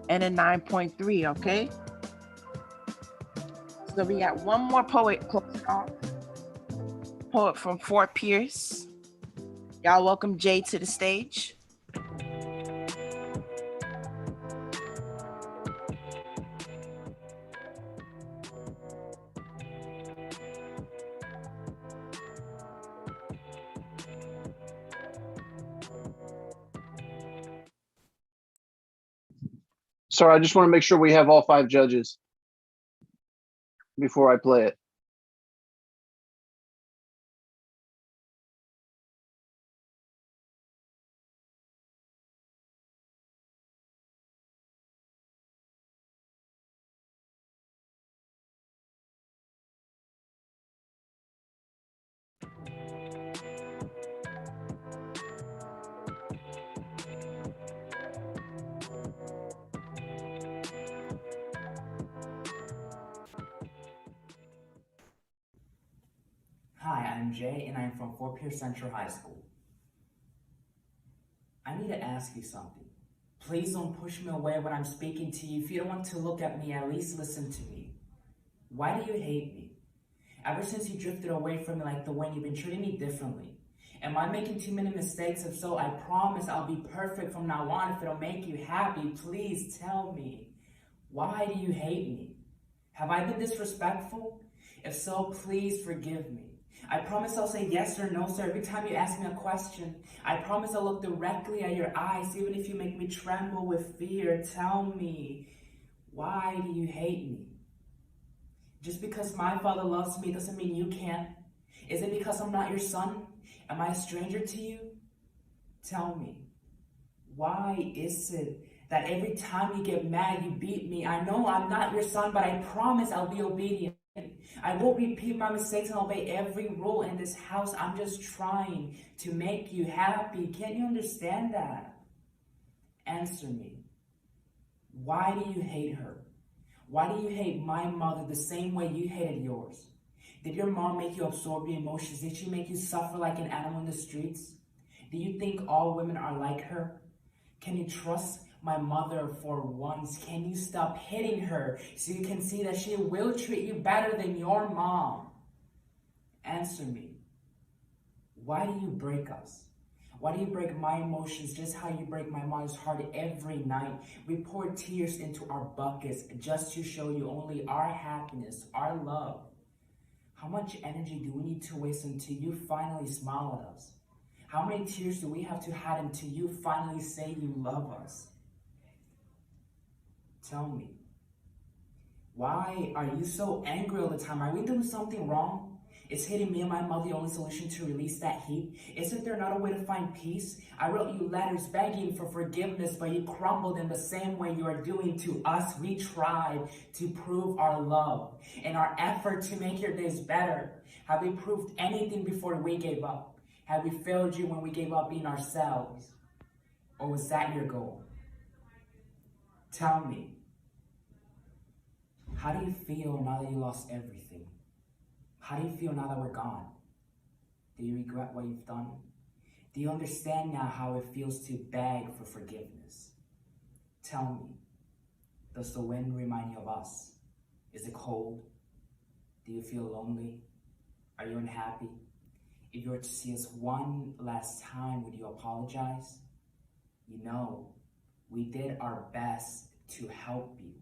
and a 9.3, okay? So we got one more poet closing off. Poet from Fort Pierce. Y'all welcome Jay to the stage. Sorry, I just want to make sure we have all 5 judges before I play it. Hi, I'm Jay, and I'm from Fort Pierce Central High School. I need to ask you something. Please don't push me away when I'm speaking to you. If you don't want to look at me, at least listen to me. Why do you hate me? Ever since you drifted away from me like the way you've been treating me differently. Am I making too many mistakes? If so, I promise I'll be perfect from now on. If it'll make you happy, please tell me. Why do you hate me? Have I been disrespectful? If so, please forgive me. I promise I'll say yes or no, sir, every time you ask me a question. I promise I'll look directly at your eyes, even if you make me tremble with fear. Tell me, why do you hate me? Just because my father loves me doesn't mean you can. Is it because I'm not your son? Am I a stranger to you? Tell me, why is it that every time you get mad, you beat me? I know I'm not your son, but I promise I'll be obedient. I won't repeat my mistakes and obey every rule in this house. I'm just trying to make you happy. Can't you understand that? Answer me. Why do you hate her? Why do you hate my mother the same way you hated yours? Did your mom make you absorb your emotions? Did she make you suffer like an animal in the streets? Do you think all women are like her? Can you trust my mother for once? Can you stop hitting her so you can see that she will treat you better than your mom? Answer me. Why do you break us? Why do you break my emotions just how you break my mother's heart every night? We pour tears into our buckets just to show you only our happiness, our love. How much energy do we need to waste until you finally smile at us? How many tears do we have to hide until you finally say you love us? Tell me, why are you so angry all the time? Are we doing something wrong? Is hitting me and my mother the only solution to release that heat? Isn't there another way to find peace? I wrote you letters begging for forgiveness, but you crumbled in the same way you are doing to us. We tried to prove our love in our effort to make your days better. Have we proved anything before we gave up? Have we failed you when we gave up being ourselves? Or was that your goal? Tell me, how do you feel now that you lost everything? How do you feel now that we're gone? Do you regret what you've done? Do you understand now how it feels to beg for forgiveness? Tell me, does the wind remind you of us? Is it cold? Do you feel lonely? Are you unhappy? If you were to see us one last time, would you apologize? You know, we did our best to help you.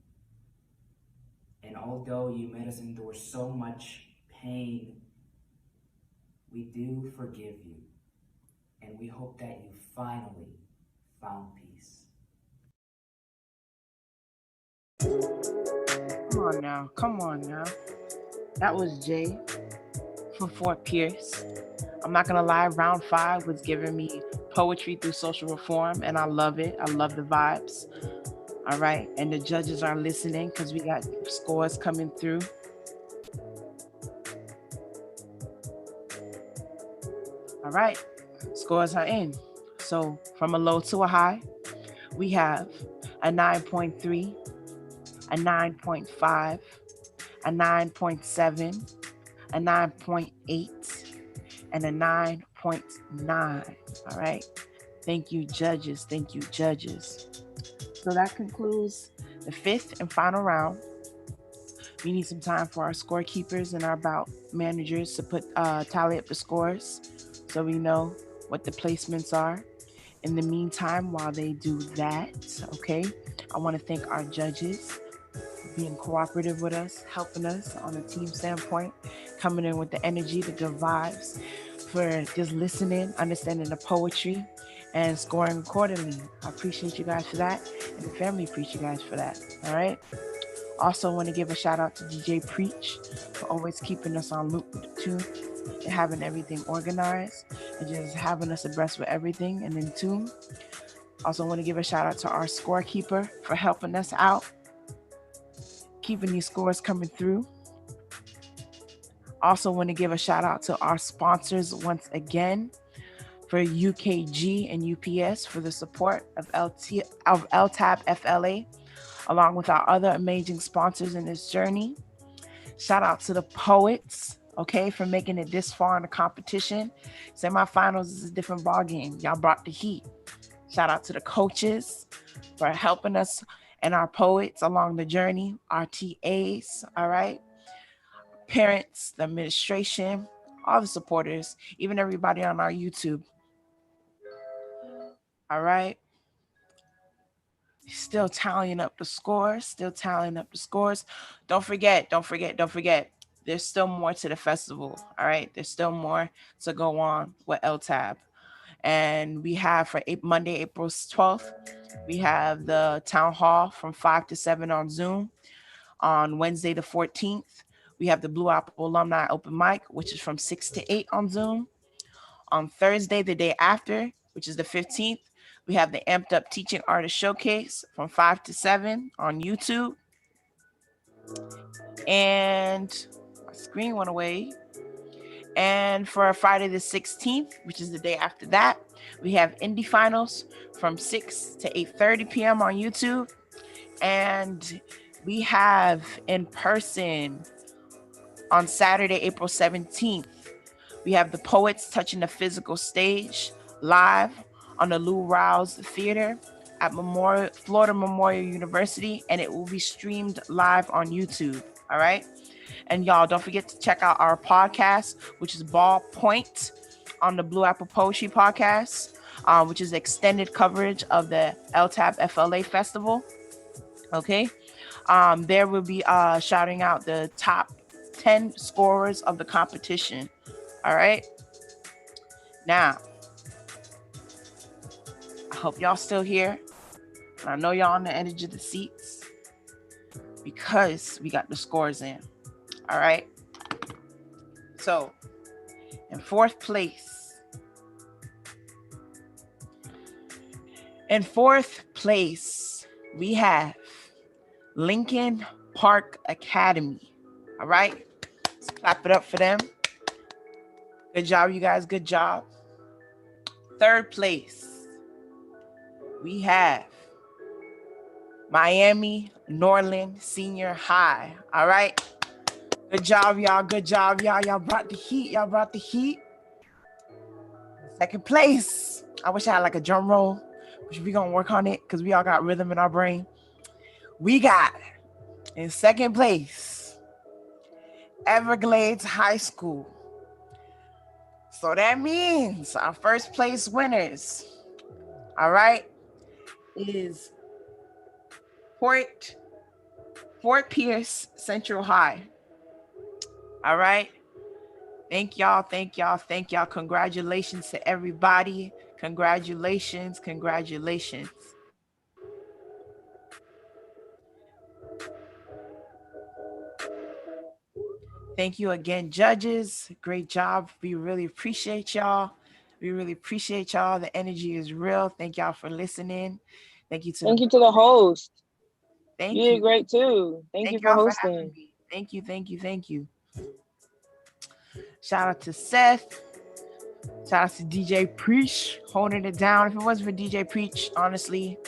And although you made us endure so much pain, we do forgive you. And we hope that you finally found peace. Come on now. That was Jay from Fort Pierce. I'm not gonna lie, round 5 was giving me poetry through social reform, and I love it. I love the vibes. All right, and the judges are listening because we got scores coming through. All right, scores are in. So from a low to a high, we have a 9.3, a 9.5, a 9.7, a 9.8, and a 9.9. All right. Thank you, judges. Thank you, judges. So that concludes the fifth and final round. We need some time for our scorekeepers and our bout managers to put tally up the scores so we know what the placements are. In the meantime, while they do that, okay, I want to thank our judges for being cooperative with us, helping us on a team standpoint, coming in with the energy, the good vibes, for just listening, understanding the poetry, and scoring accordingly. I appreciate you guys for that, and the family appreciate you guys for that. All right. Also, want to give a shout out to DJ Preach for always keeping us on loop with the tune and having everything organized and just having us abreast with everything and in tune. Also, want to give a shout out to our scorekeeper for helping us out, keeping these scores coming through. Also, want to give a shout out to our sponsors once again for UKG and UPS for the support of LTABFLA, along with our other amazing sponsors in this journey. Shout out to the poets, okay, for making it this far in the competition. Semifinals is a different ball game. Y'all brought the heat. Shout out to the coaches for helping us and our poets along the journey, our TAs, all right, parents, the administration, all the supporters, even everybody on our YouTube. All right. Still tallying up the scores, still tallying up the scores. Don't forget. There's still more to the festival. All right. There's still more to go on with LTAB. And we have for Monday, April 12th, we have the town hall from 5 to 7 on Zoom. On Wednesday, the 14th, we have the Blue Apple Alumni Open Mic, which is from 6 to 8 on Zoom. On Thursday, the day after, which is the 15th, we have the Amped Up Teaching Artist Showcase from 5 to 7 on YouTube. And my screen went away. And for Friday the 16th, which is the day after that, we have Indie Finals from 6 to 8:30 p.m. on YouTube. And we have in person on Saturday, April 17th, we have the Poets Touching the Physical Stage live on the Lou Rouse Theater at Florida Memorial University, and it will be streamed live on YouTube. All right. And y'all, don't forget to check out our podcast, which is Ballpoint on the Blue Apple Poetry Podcast, which is extended coverage of the LTABFLA Festival. Okay. There will be shouting out the top 10 scorers of the competition. All right. Now, I hope y'all still here. And I know y'all on the edge of the seats because we got the scores in. All right. So, in fourth place, we have Lincoln Park Academy. All right. Let's clap it up for them. Good job, you guys. Good job. Third place, we have Miami Norland Senior High. All right. Good job, y'all. Good job, y'all. Y'all brought the heat. Second place. I wish I had like a drum roll, which we gonna work on it because we all got rhythm in our brain. We got in second place Everglades High School. So that means our first place winners, all right, is Fort Pierce Central High. All right. Thank y'all. Congratulations to everybody. Congratulations. Thank you again, judges. Great job. We really appreciate y'all. The energy is real. Thank y'all for listening. Thank you to the host. Thank you. You did great too. Thank you for hosting. having me. Thank you. Shout out to Seth. Shout out to DJ Preach holding it down. If it wasn't for DJ Preach, honestly,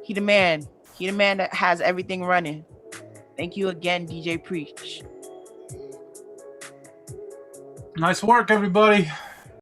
he the man. He the man that has everything running. Thank you again, DJ Preach. Nice work, everybody.